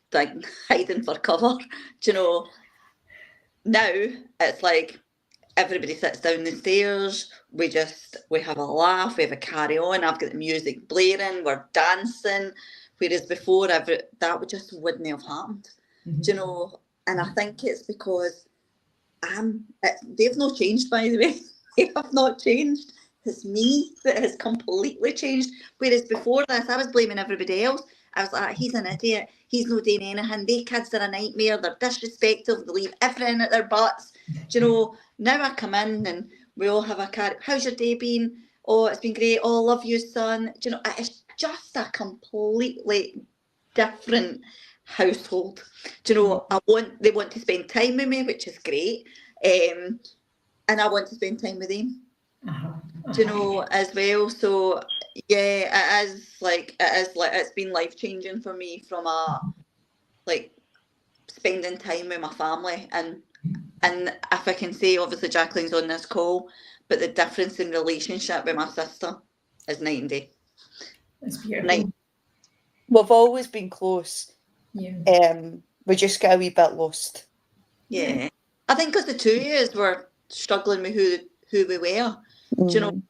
hiding for cover. Do you know, now it's like everybody sits down the stairs. We have a laugh. We have a carry on. I've got the music blaring. We're dancing. Whereas before, that just wouldn't have happened. Mm-hmm. Do you know? And I think it's because they've not changed, by the way. They have not changed. It's me that has completely changed. Whereas before this, I was blaming everybody else. I was like, he's an idiot. He's not doing anything. They kids are a nightmare. They're disrespectful. They leave everything at their butts. Do you know, now I come in and we all have a car. How's your day been? Oh, it's been great. Oh, love you, son. Do you know, it's just a completely different household. Do you know, they want to spend time with me, which is great. And I want to spend time with them. Do you know, as well. So yeah, it is like it's been life-changing for me from spending time with my family, and if I can say, obviously Jacqueline's on this call, but the difference in relationship with my sister is night and day. That's beautiful. We've always been close. Yeah. We just got a wee bit lost. Yeah. I think because the two years were struggling with who we were. Do you know?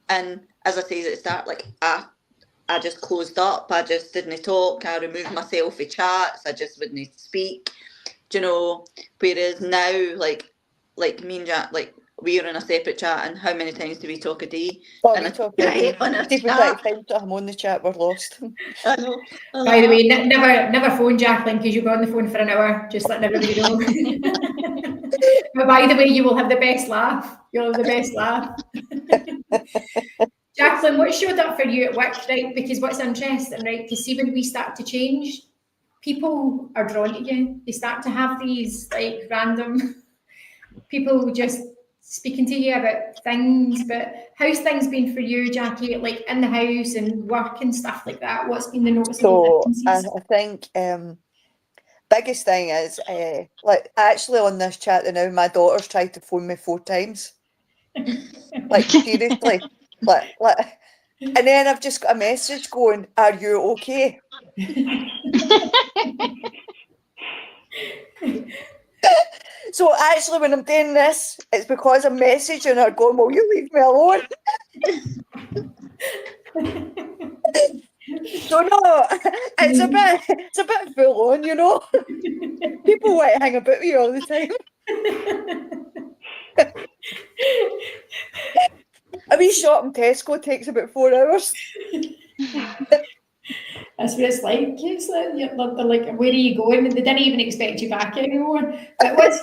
And as I say at the start, like I just closed up. I just didn't talk. I removed myself from chats. I just wouldn't speak. Do you know? Whereas now, like me and Jack, like we're in a separate chat, and how many times do we talk a day? Oh, and we talk a day. on a Every chat. time I'm on the chat, we're lost. I know. By the way, never phone Jacqueline, because you'll be on the phone for an hour, just letting everybody know. But by the way, you will have the best laugh. You'll have the best laugh. Jacqueline, what showed up for you at work, right? Because what's interesting, right, to see when we start to change, people are drawn to you. They start to have these like random people just speaking to you about things. But how's things been for you, Jackie, like in the house and work and stuff like that? What's been the noticeable differences? I think biggest thing is like actually on this chat now, my daughter's tried to phone me 4 times. Like seriously. like and then I've just got a message going, "Are you okay?" So actually when I'm doing this, it's because I'm messaging her going, "Will you leave me alone?" So no, it's a bit full on, you know. People want to hang about with you all the time. I wee shop in Tesco takes about 4 hours. That's what it's like. They're like, where are you going? And they didn't even expect you back anymore. But what's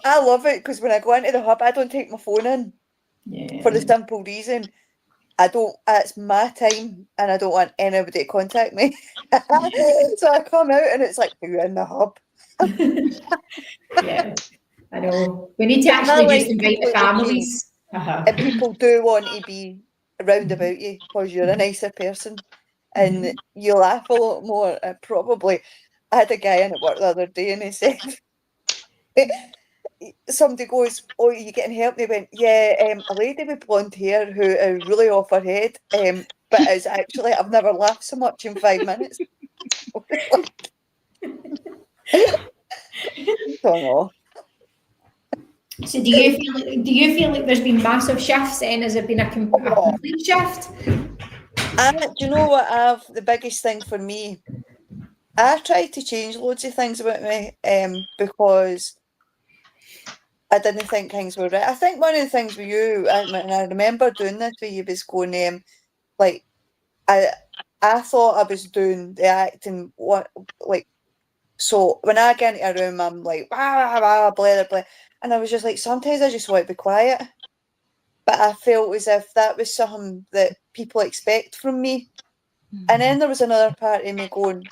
I love it because when I go into the hub, I don't take my phone in for the simple reason it's my time and I don't want anybody to contact me. So I come out and it's like, you're in the hub. Yeah, I know. We need to actually just invite the families. And people do want to be around about you because you're a nicer person and you laugh a lot more. Probably, I had a guy in at work the other day and he said, somebody goes, oh, are you getting help? And he went, yeah, a lady with blonde hair who is really off her head, but is actually, I've never laughed so much in 5 minutes. Don't know. So do you feel like there's been massive shifts then? Has it been a complete shift? Do you know what the biggest thing for me, I tried to change loads of things about me because I didn't think things were right. I think one of the things with you, and I remember doing this with you, was going, like, I thought I was doing the acting, so when I get into a room, I'm like, blah, blah, blah, and I was just like, sometimes I just want to be quiet. But I felt as if that was something that people expect from me. And then there was another part of me going,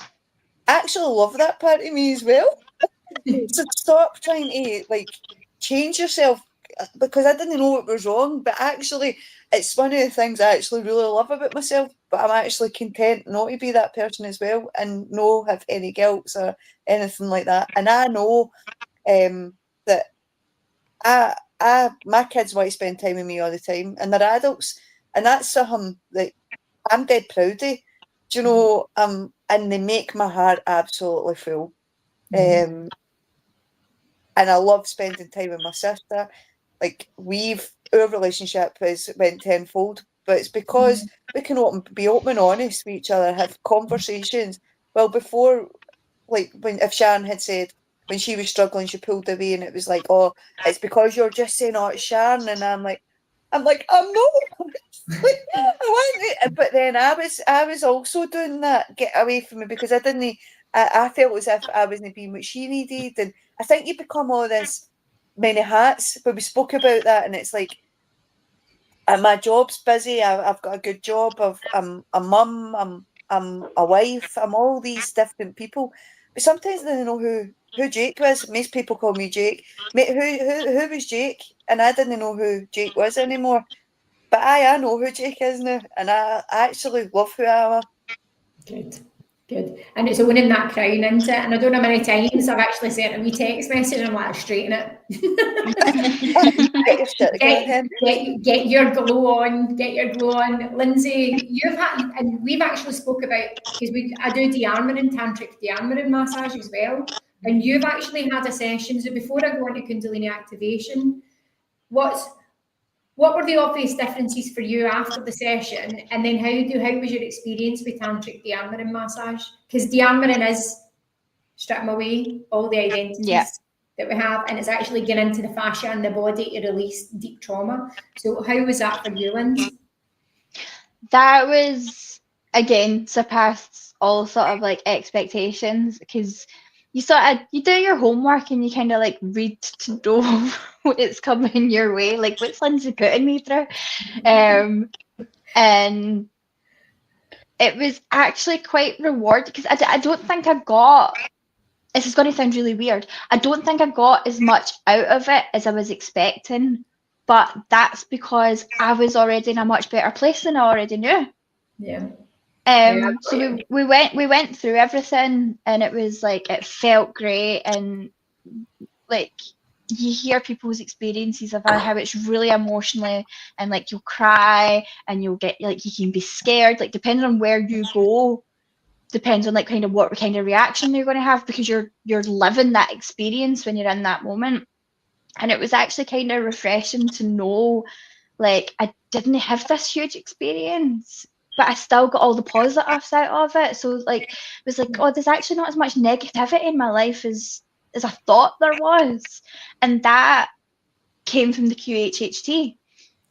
I actually love that part of me as well. So stop trying to change yourself, because I didn't know what was wrong, but actually it's one of the things I actually really love about myself, but I'm actually content not to be that person as well and not have any guilt or anything like that. And I know that my kids want to spend time with me all the time and they're adults, and that's something that I'm dead proud of, do you know, and they make my heart absolutely full. And I love spending time with my sister. Like, our relationship has went tenfold, but it's because we can be open and honest with each other, have conversations. Well, before, if Sharon had said when she was struggling, she pulled away, and it was like, oh, it's because you're just saying, oh, it's Sharon, and I'm like, I'm not. I want it, but then I was also doing that. Get away from me, because I didn't. I felt as if I wasn't being what she needed, and I think you become all this many hats. But we spoke about that, and it's like, my job's busy. I've got a good job. I'm a mum. I'm a wife. I'm all these different people. But sometimes I didn't know who Jake was. Most people call me Jake. Mate, who was Jake? And I didn't know who Jake was anymore. But I know who Jake is now, and I actually love who I am. Good. And it's owning that crown, isn't it? And I don't know how many times I've actually sent a wee text message and I'm like, straighten it. Get your glow on. Get your glow on. Lindsay, you've had, and we've actually spoke about, because I do de-armoring, tantric de-armoring massage as well. And you've actually had a session. So before I go into Kundalini activation, what were the obvious differences for you after the session? And then how was your experience with tantric de-armoring massage? Because de-armoring is stripping away all the identities that we have, and it's actually getting into the fascia and the body to release deep trauma. So how was that for you, Lindsay? That was, again, surpassed all sort of expectations, because you do your homework and you kind of read to know what's coming your way, what's Lindsay putting me through, and it was actually quite rewarding, because I don't think I got, this is going to sound really weird, I don't think I got as much out of it as I was expecting, but that's because I was already in a much better place than I already knew. So we went through everything, and it was it felt great, and you hear people's experiences of how it's really emotionally, and you'll cry, and you'll get you can be scared, depending on where you go, depends on kind of what kind of reaction you're going to have, because you're living that experience when you're in that moment. And it was actually kind of refreshing to know I didn't have this huge experience, but I still got all the positives out of it. So it was oh, there's actually not as much negativity in my life as I thought there was. And that came from the QHHT.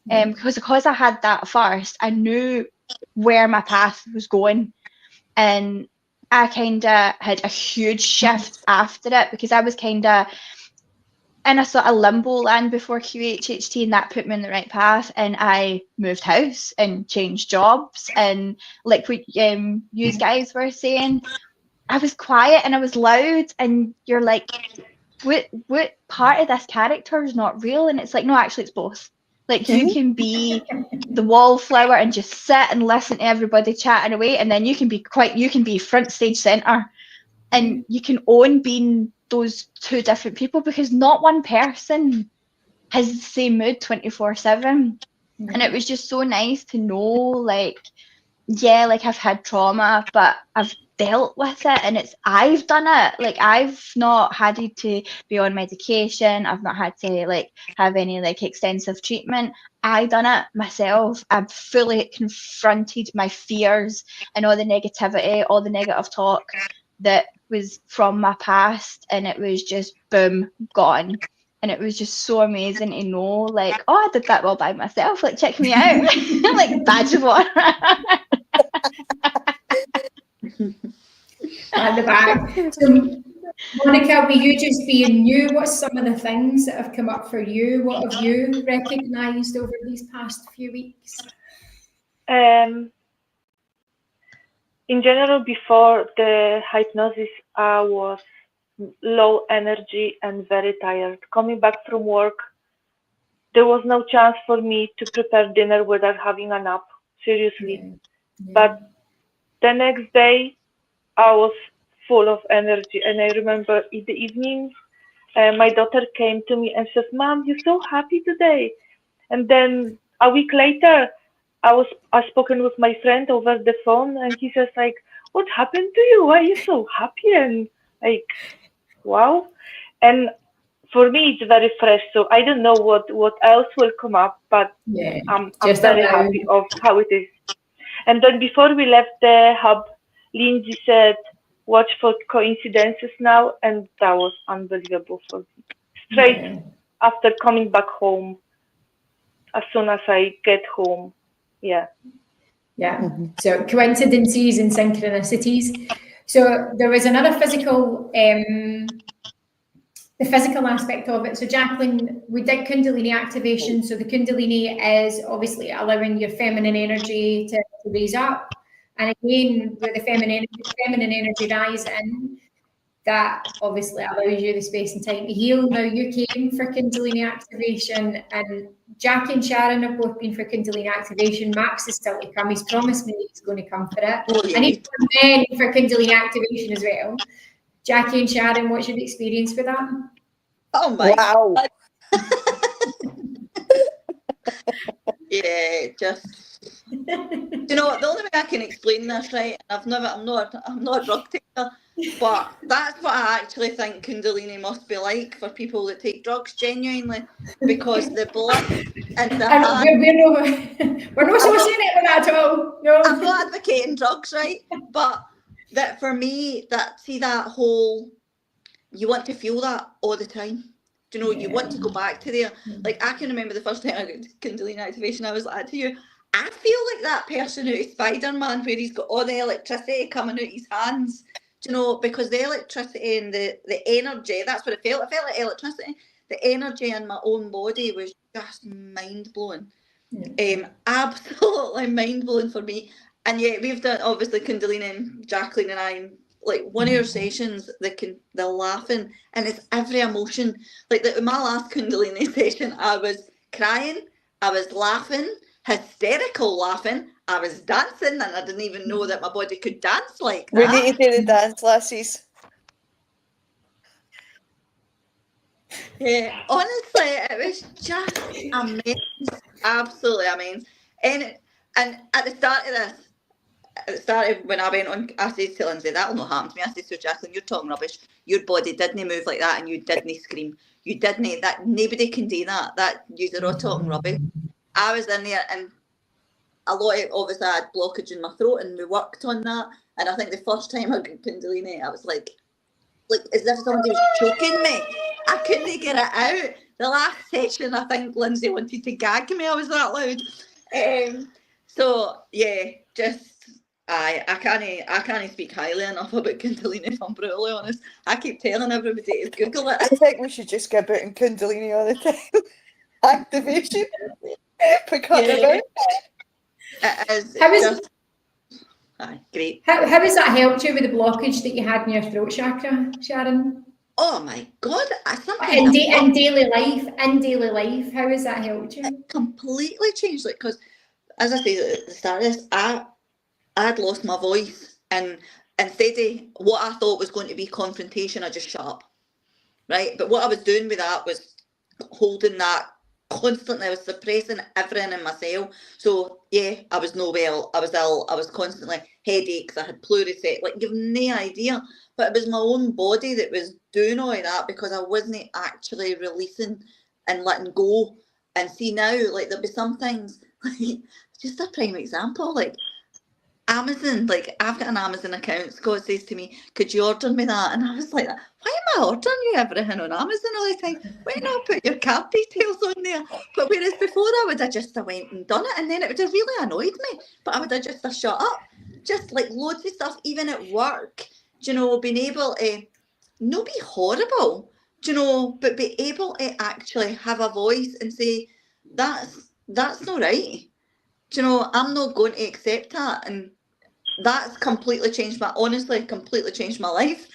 because I had that first, I knew where my path was going, and I kind of had a huge shift after it, because I was kind of in a sort of limbo land before QHHT, and that put me on the right path, and I moved house and changed jobs, and like what you guys were saying, I was quiet and I was loud, and you're like, what part of this character is not real? And it's like, no, actually it's both. Like, you can be the wallflower and just sit and listen to everybody chatting away, and then you can be front stage center, and you can own being those two different people, because not one person has the same mood 24/7. And it was just so nice to know, like, yeah, like, I've had trauma, but I've dealt with it, and I've done it. Like, I've not had to be on medication. I've not had to, like, have any, like, extensive treatment. I done it myself. I've fully confronted my fears and all the negativity, all the negative talk that was from my past, and it was just boom, gone. And it was just so amazing to know, like, oh, I did that all by myself. Like, check me out. Like, badge of honor. At the back. So, Monica, will you just being you, what's some of the things that have come up for you? What have you recognised over these past few weeks? In general, before the hypnosis, I was low energy and very tired. Coming back from work, there was no chance for me to prepare dinner without having a nap, seriously. Yeah. But the next day, I was full of energy. And I remember in the evening, my daughter came to me and says, "Mom, you're so happy today." And then a week later, I spoken with my friend over the phone, and he says, like, "What happened to you? Why are you so happy?" And like, wow. And for me, it's very fresh. So I don't know what else will come up, but Yeah, I'm just very allow. happy of how it is. And then before we left the hub, Lindsay said, "Watch for coincidences now," and that was unbelievable for me. Straight after coming back home, as soon as I get home, yeah. Yeah. So coincidences and synchronicities. So there was another physical, the physical aspect of it. So Jacqueline, we did Kundalini activation. So the Kundalini is obviously allowing your feminine energy to raise up. And again, with the feminine energy rising, that obviously allows you the space and time to heal. Now, you came for Kundalini activation, and Jackie and Sharon have both been for Kundalini activation. Max is still to come. He's promised me that he's going to come for it. Oh, yeah. And he's men for Kundalini activation as well. Jackie and Sharon, what's your experience with that? Oh my Wow. God. Yeah, just you know, the only way I can explain this, right? I'm not a drug taker, but that's what I actually think Kundalini must be like for people that take drugs, genuinely, because the blood and the hand. We're not associating it with that at all. No. I'm not advocating drugs, right? But that for me, that whole, you want to feel that all the time. Do you know, you want to go back to there. Like, I can remember the first time I got Kundalini activation, I was like to you, I feel like that person out of Spider-Man where he's got all the electricity coming out his hands. Do you know, because the electricity and the energy, that's what it felt. It felt like electricity. The energy in my own body was just mind-blowing. Absolutely mind-blowing for me. And yeah, we've done, obviously, Kundalini and Jacqueline and I, like, one of your sessions, they're laughing, and it's every emotion. Like, my last Kundalini session, I was crying, I was laughing, hysterical laughing, I was dancing, and I didn't even know that my body could dance like that. We need to do the dance, lassies. Yeah, honestly, it was just amazing, absolutely amazing. And at the start of this, when I went on, I said to Lindsay, that'll not happen to me. I said to Jacqueline, you're talking rubbish. Your body didn't move like that, and you didn't scream. You didn't. That nobody can do that. That you're all talking rubbish. I was in there, and a lot of, obviously, I had blockage in my throat, and we worked on that. And I think the first time I got Kundalini, I was like as if somebody was choking me. I couldn't get it out. the last session, I think Lindsay wanted to gag me. I was that loud. So yeah, just I can't speak highly enough about Kundalini, if I'm brutally honest. I keep telling everybody to Google it. I think we should just get about in Kundalini all the time. Activation. Yeah. It is just great. How has that helped you with the blockage that you had in your throat chakra, Sharon? Oh my God! In daily life, how has that helped you? It completely changed, like, because as I said at the start of this, I'd lost my voice, and instead of what I thought was going to be confrontation, I just shut up, right? But what I was doing with that was holding that constantly. I was suppressing everything in myself. So yeah, I was no well, I was ill, I was constantly headaches, I had pleurisy, like you've no idea. But it was my own body that was doing all of that because I wasn't actually releasing and letting go. And see now, like there'll be some things, like just a prime example, like Amazon, like I've got an Amazon account. Scott says to me, could you order me that? And I was like, why am I ordering you everything on Amazon all the time? Why not put your card details on there? But whereas before I would have just went and done it, and then it would have really annoyed me, but I would have just shut up. Just like loads of stuff, even at work, do you know, being able to not be horrible, do you know, but be able to actually have a voice and say, that's not right. Do you know, I'm not going to accept that. And that's completely changed completely changed my life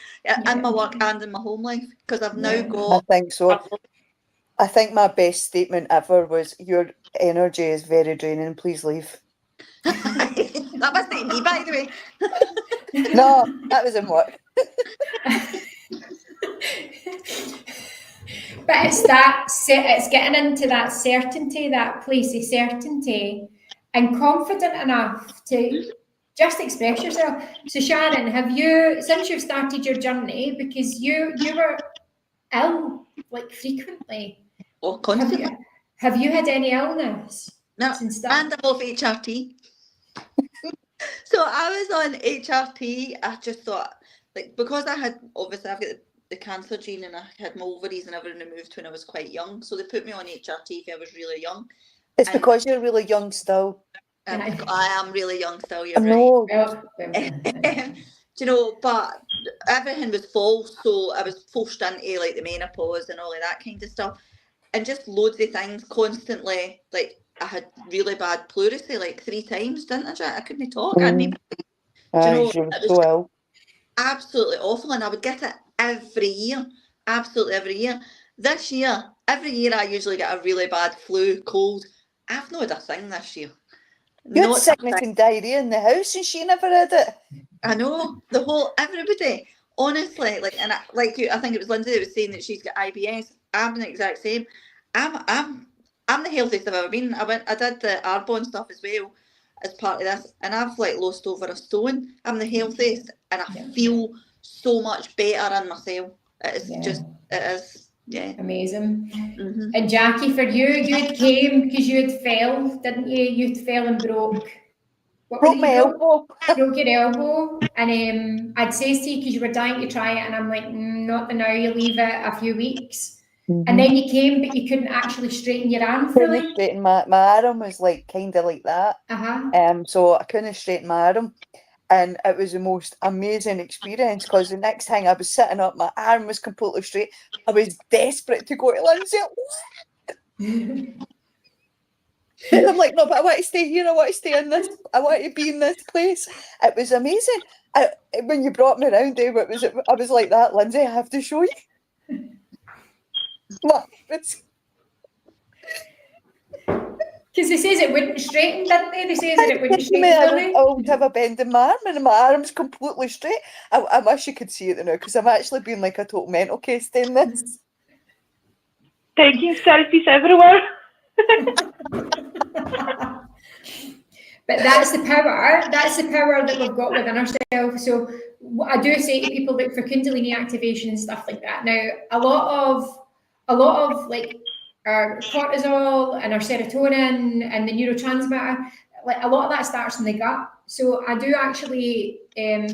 in my work and in my home life, because I've now got... I think so. I think my best statement ever was, your energy is very draining, please leave. That wasn't me, by the way. No, that was in work. But it's getting into that certainty, that place of certainty, and confident enough to just express yourself. So Sharon, have you, since you've started your journey, because you were ill like frequently? Oh, constantly. Have you had any illness? No, since that? and I'm off HRT. So I was on HRT. I just thought, like, because I had, obviously I've got the cancer gene and I had my ovaries and everything removed when I was quite young. So they put me on HRT if I was really young. It's because you're really young still. I am really young still, you're right. Do you know, but everything was false, so I was forced into like the menopause and all of that kind of stuff, and just loads of things constantly. Like I had really bad pleurisy like 3 times, didn't I? I couldn't talk. I mean, do you know, it was absolutely awful, and I would get it every year, absolutely every year. This year, every year I usually get a really bad flu, cold. I've not had a thing this year. You had sickness and diarrhea in the house, and she never had it. I know, everybody, honestly, like, and I think it was Lindsay that was saying that she's got IBS. I'm the exact same. I'm the healthiest I've ever been. I did the Arbonne stuff as well as part of this, and I've like lost over a stone. I'm the healthiest, and I feel so much better in myself. It is. Yeah, amazing. And Jackie, for you came because you had fell, didn't you? You fell and broke. Broke my elbow. Broke your elbow, and I'd say to you because you were dying to try it, and I'm like, not now. You leave it a few weeks, and then you came, but you couldn't actually straighten your arm fully. Straighten my arm was like kind of like that. So I couldn't straighten my arm. And it was the most amazing experience, because the next time I was sitting up, my arm was completely straight. I was desperate to go to Lindsay. And I'm like, no, but I want to stay here. I want to stay in this. I want to be in this place. It was amazing. When you brought me around, Dave, I was like that. Lindsay, I have to show you. Because they says it wouldn't straighten, didn't they? They says that it wouldn't straighten. I would have a bend in my arm, and my arm's completely straight. I wish you could see it now, because I'm actually being like a total mental case doing this. Taking selfies everywhere. But that's the power. That's the power that we've got within ourselves. So I do say to people that for Kundalini activation and stuff like that. Now, a lot of like our cortisol and our serotonin and the neurotransmitter, like a lot of that starts in the gut. So I do actually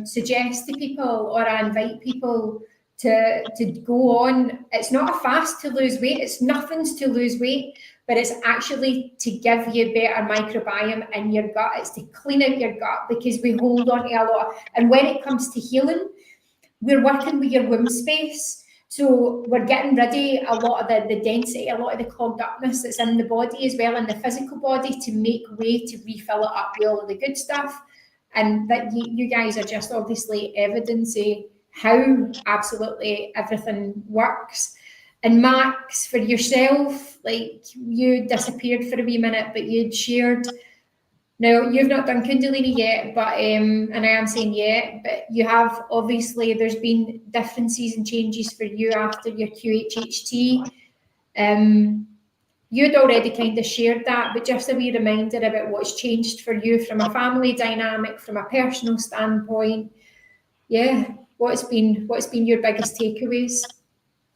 suggest to people, or I invite people to go on. It's not a fast to lose weight. It's nothing's to lose weight, but it's actually to give you better microbiome in your gut. It's to clean out your gut, because we hold on to a lot. And when it comes to healing, we're working with your womb space. So we're getting rid of a lot of the density, a lot of the clogged upness that's in the body as well, in the physical body, to make way to refill it up with all of the good stuff. And that you guys are just obviously evidencing how absolutely everything works. And Max, for yourself, like, you disappeared for a wee minute, but you'd shared. Now, you've not done Kundalini yet, but and I am saying yet, but you have, obviously, there's been differences and changes for you after your QHHT. You'd already kind of shared that, but just a wee reminder about what's changed for you from a family dynamic, from a personal standpoint. Yeah, what's been your biggest takeaways?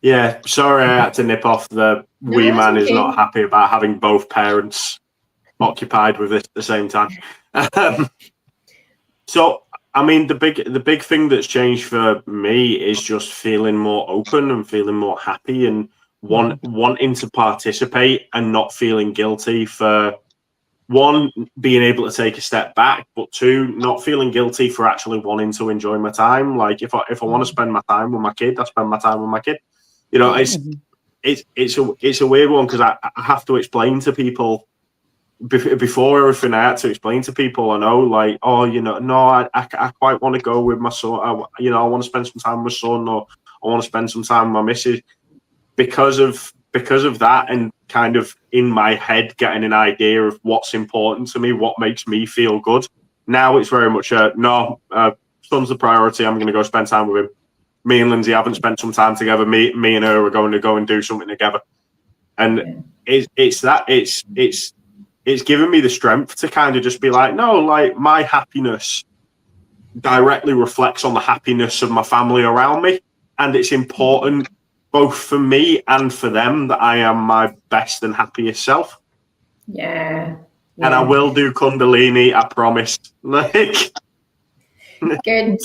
Yeah, sorry I had to nip off. The wee man is not happy about having both parents occupied with this at the same time. So, I mean, the big thing that's changed for me is just feeling more open and feeling more happy, and wanting to participate and not feeling guilty for, one, being able to take a step back, but two, not feeling guilty for actually wanting to enjoy my time. Like, if I want to spend my time with my kid, I spend my time with my kid. You know, it's a weird one, because I have to explain to people before everything. I had to explain to people, I know, like, oh, you know, no, I quite want to go with my son. I want to spend some time with my son, or I want to spend some time with my missus, because of that, and kind of in my head getting an idea of what's important to me, what makes me feel good. Now it's very much son's the priority. I'm going to go spend time with him. Me and Lindsay haven't spent some time together. Me and her are going to go and do something together. And it's given me the strength to kind of just be like, no, like, my happiness directly reflects on the happiness of my family around me. And it's important both for me and for them that I am my best and happiest self. Yeah. And I will do Kundalini, I promise. Like, good.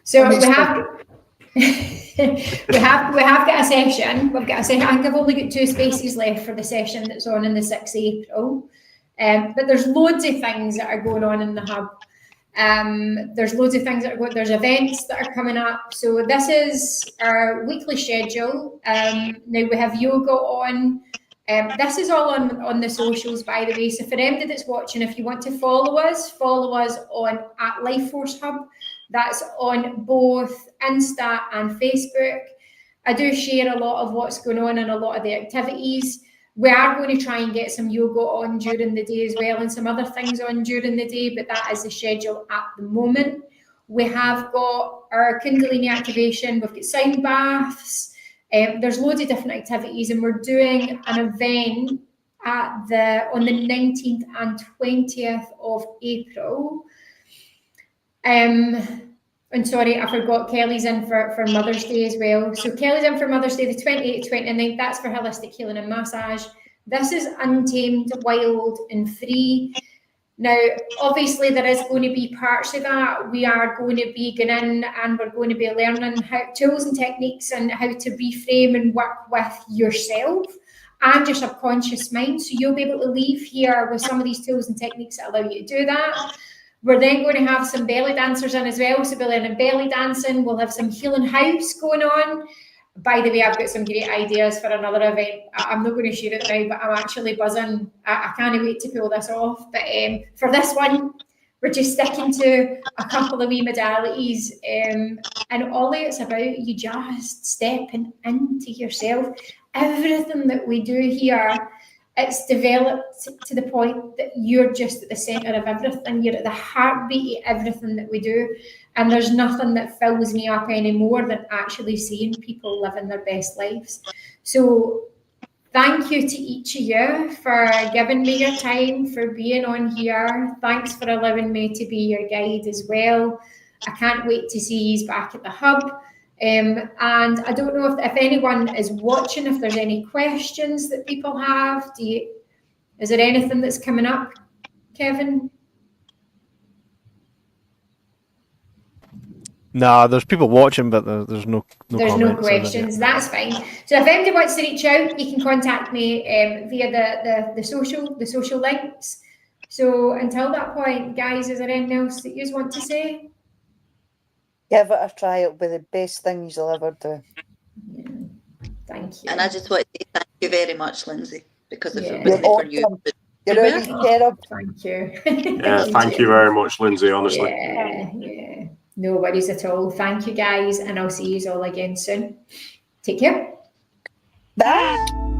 So we have we have got a session. We've got a session. I think I've only got 2 spaces left for the session that's on the 6th of April. But there's loads of things that are going on in the hub. There's loads of things that are going. There's events that are coming up. So this is our weekly schedule. Now we have yoga on. This is all on the socials, by the way. So for anybody that's watching, if you want to follow us on at Life Force Hub. That's on both Insta and Facebook. I do share a lot of what's going on and a lot of the activities. We are going to try and get some yoga on during the day as well, and some other things on during the day, but that is the schedule at the moment. We have got our Kundalini activation. We've got sound baths. There's loads of different activities, and we're doing an event on the 19th and 20th of April. And sorry, I forgot, Kelly's in for Mother's Day as well. So Kelly's in for Mother's Day, the 28th, 29th. That's for holistic healing and massage. This is untamed, wild, and free. Now, obviously, there is going to be parts of that. We are going to be going in, and we're going to be learning tools and techniques and how to reframe and work with yourself and your subconscious mind. So you'll be able to leave here with some of these tools and techniques that allow you to do that. We're then going to have some belly dancers in as well. So we'll be learning belly dancing. We'll have some healing house going on. By the way, I've got some great ideas for another event. I'm not going to share it now, but I'm actually buzzing. I can't wait to pull this off. But for this one, we're just sticking to a couple of wee modalities. And all it's about, you just stepping into yourself. Everything that we do here, it's developed to the point that you're just at the center of everything. You're at the heartbeat of everything that we do. And there's nothing that fills me up anymore than actually seeing people living their best lives. So thank you to each of you for giving me your time, for being on here. Thanks for allowing me to be your guide as well. I can't wait to see you back at the hub. And I don't know if anyone is watching, if there's any questions that people have. Is there anything that's coming up, Kevin? Nah, there's people watching, but there's no there's comments, no questions. That's fine. So if anybody wants to reach out, you can contact me via the social links. So until that point, guys, is there anything else that you want to say? Give it a try. It'll be the best thing you'll ever do. Yeah. Thank you. And I just want to say thank you very much, Lindsay, because if it You're wasn't for you, awesome. You're a wee cherub. Thank you. Yeah, thank you very much, Lindsay, honestly. Yeah. No worries at all. Thank you, guys, and I'll see you all again soon. Take care. Bye.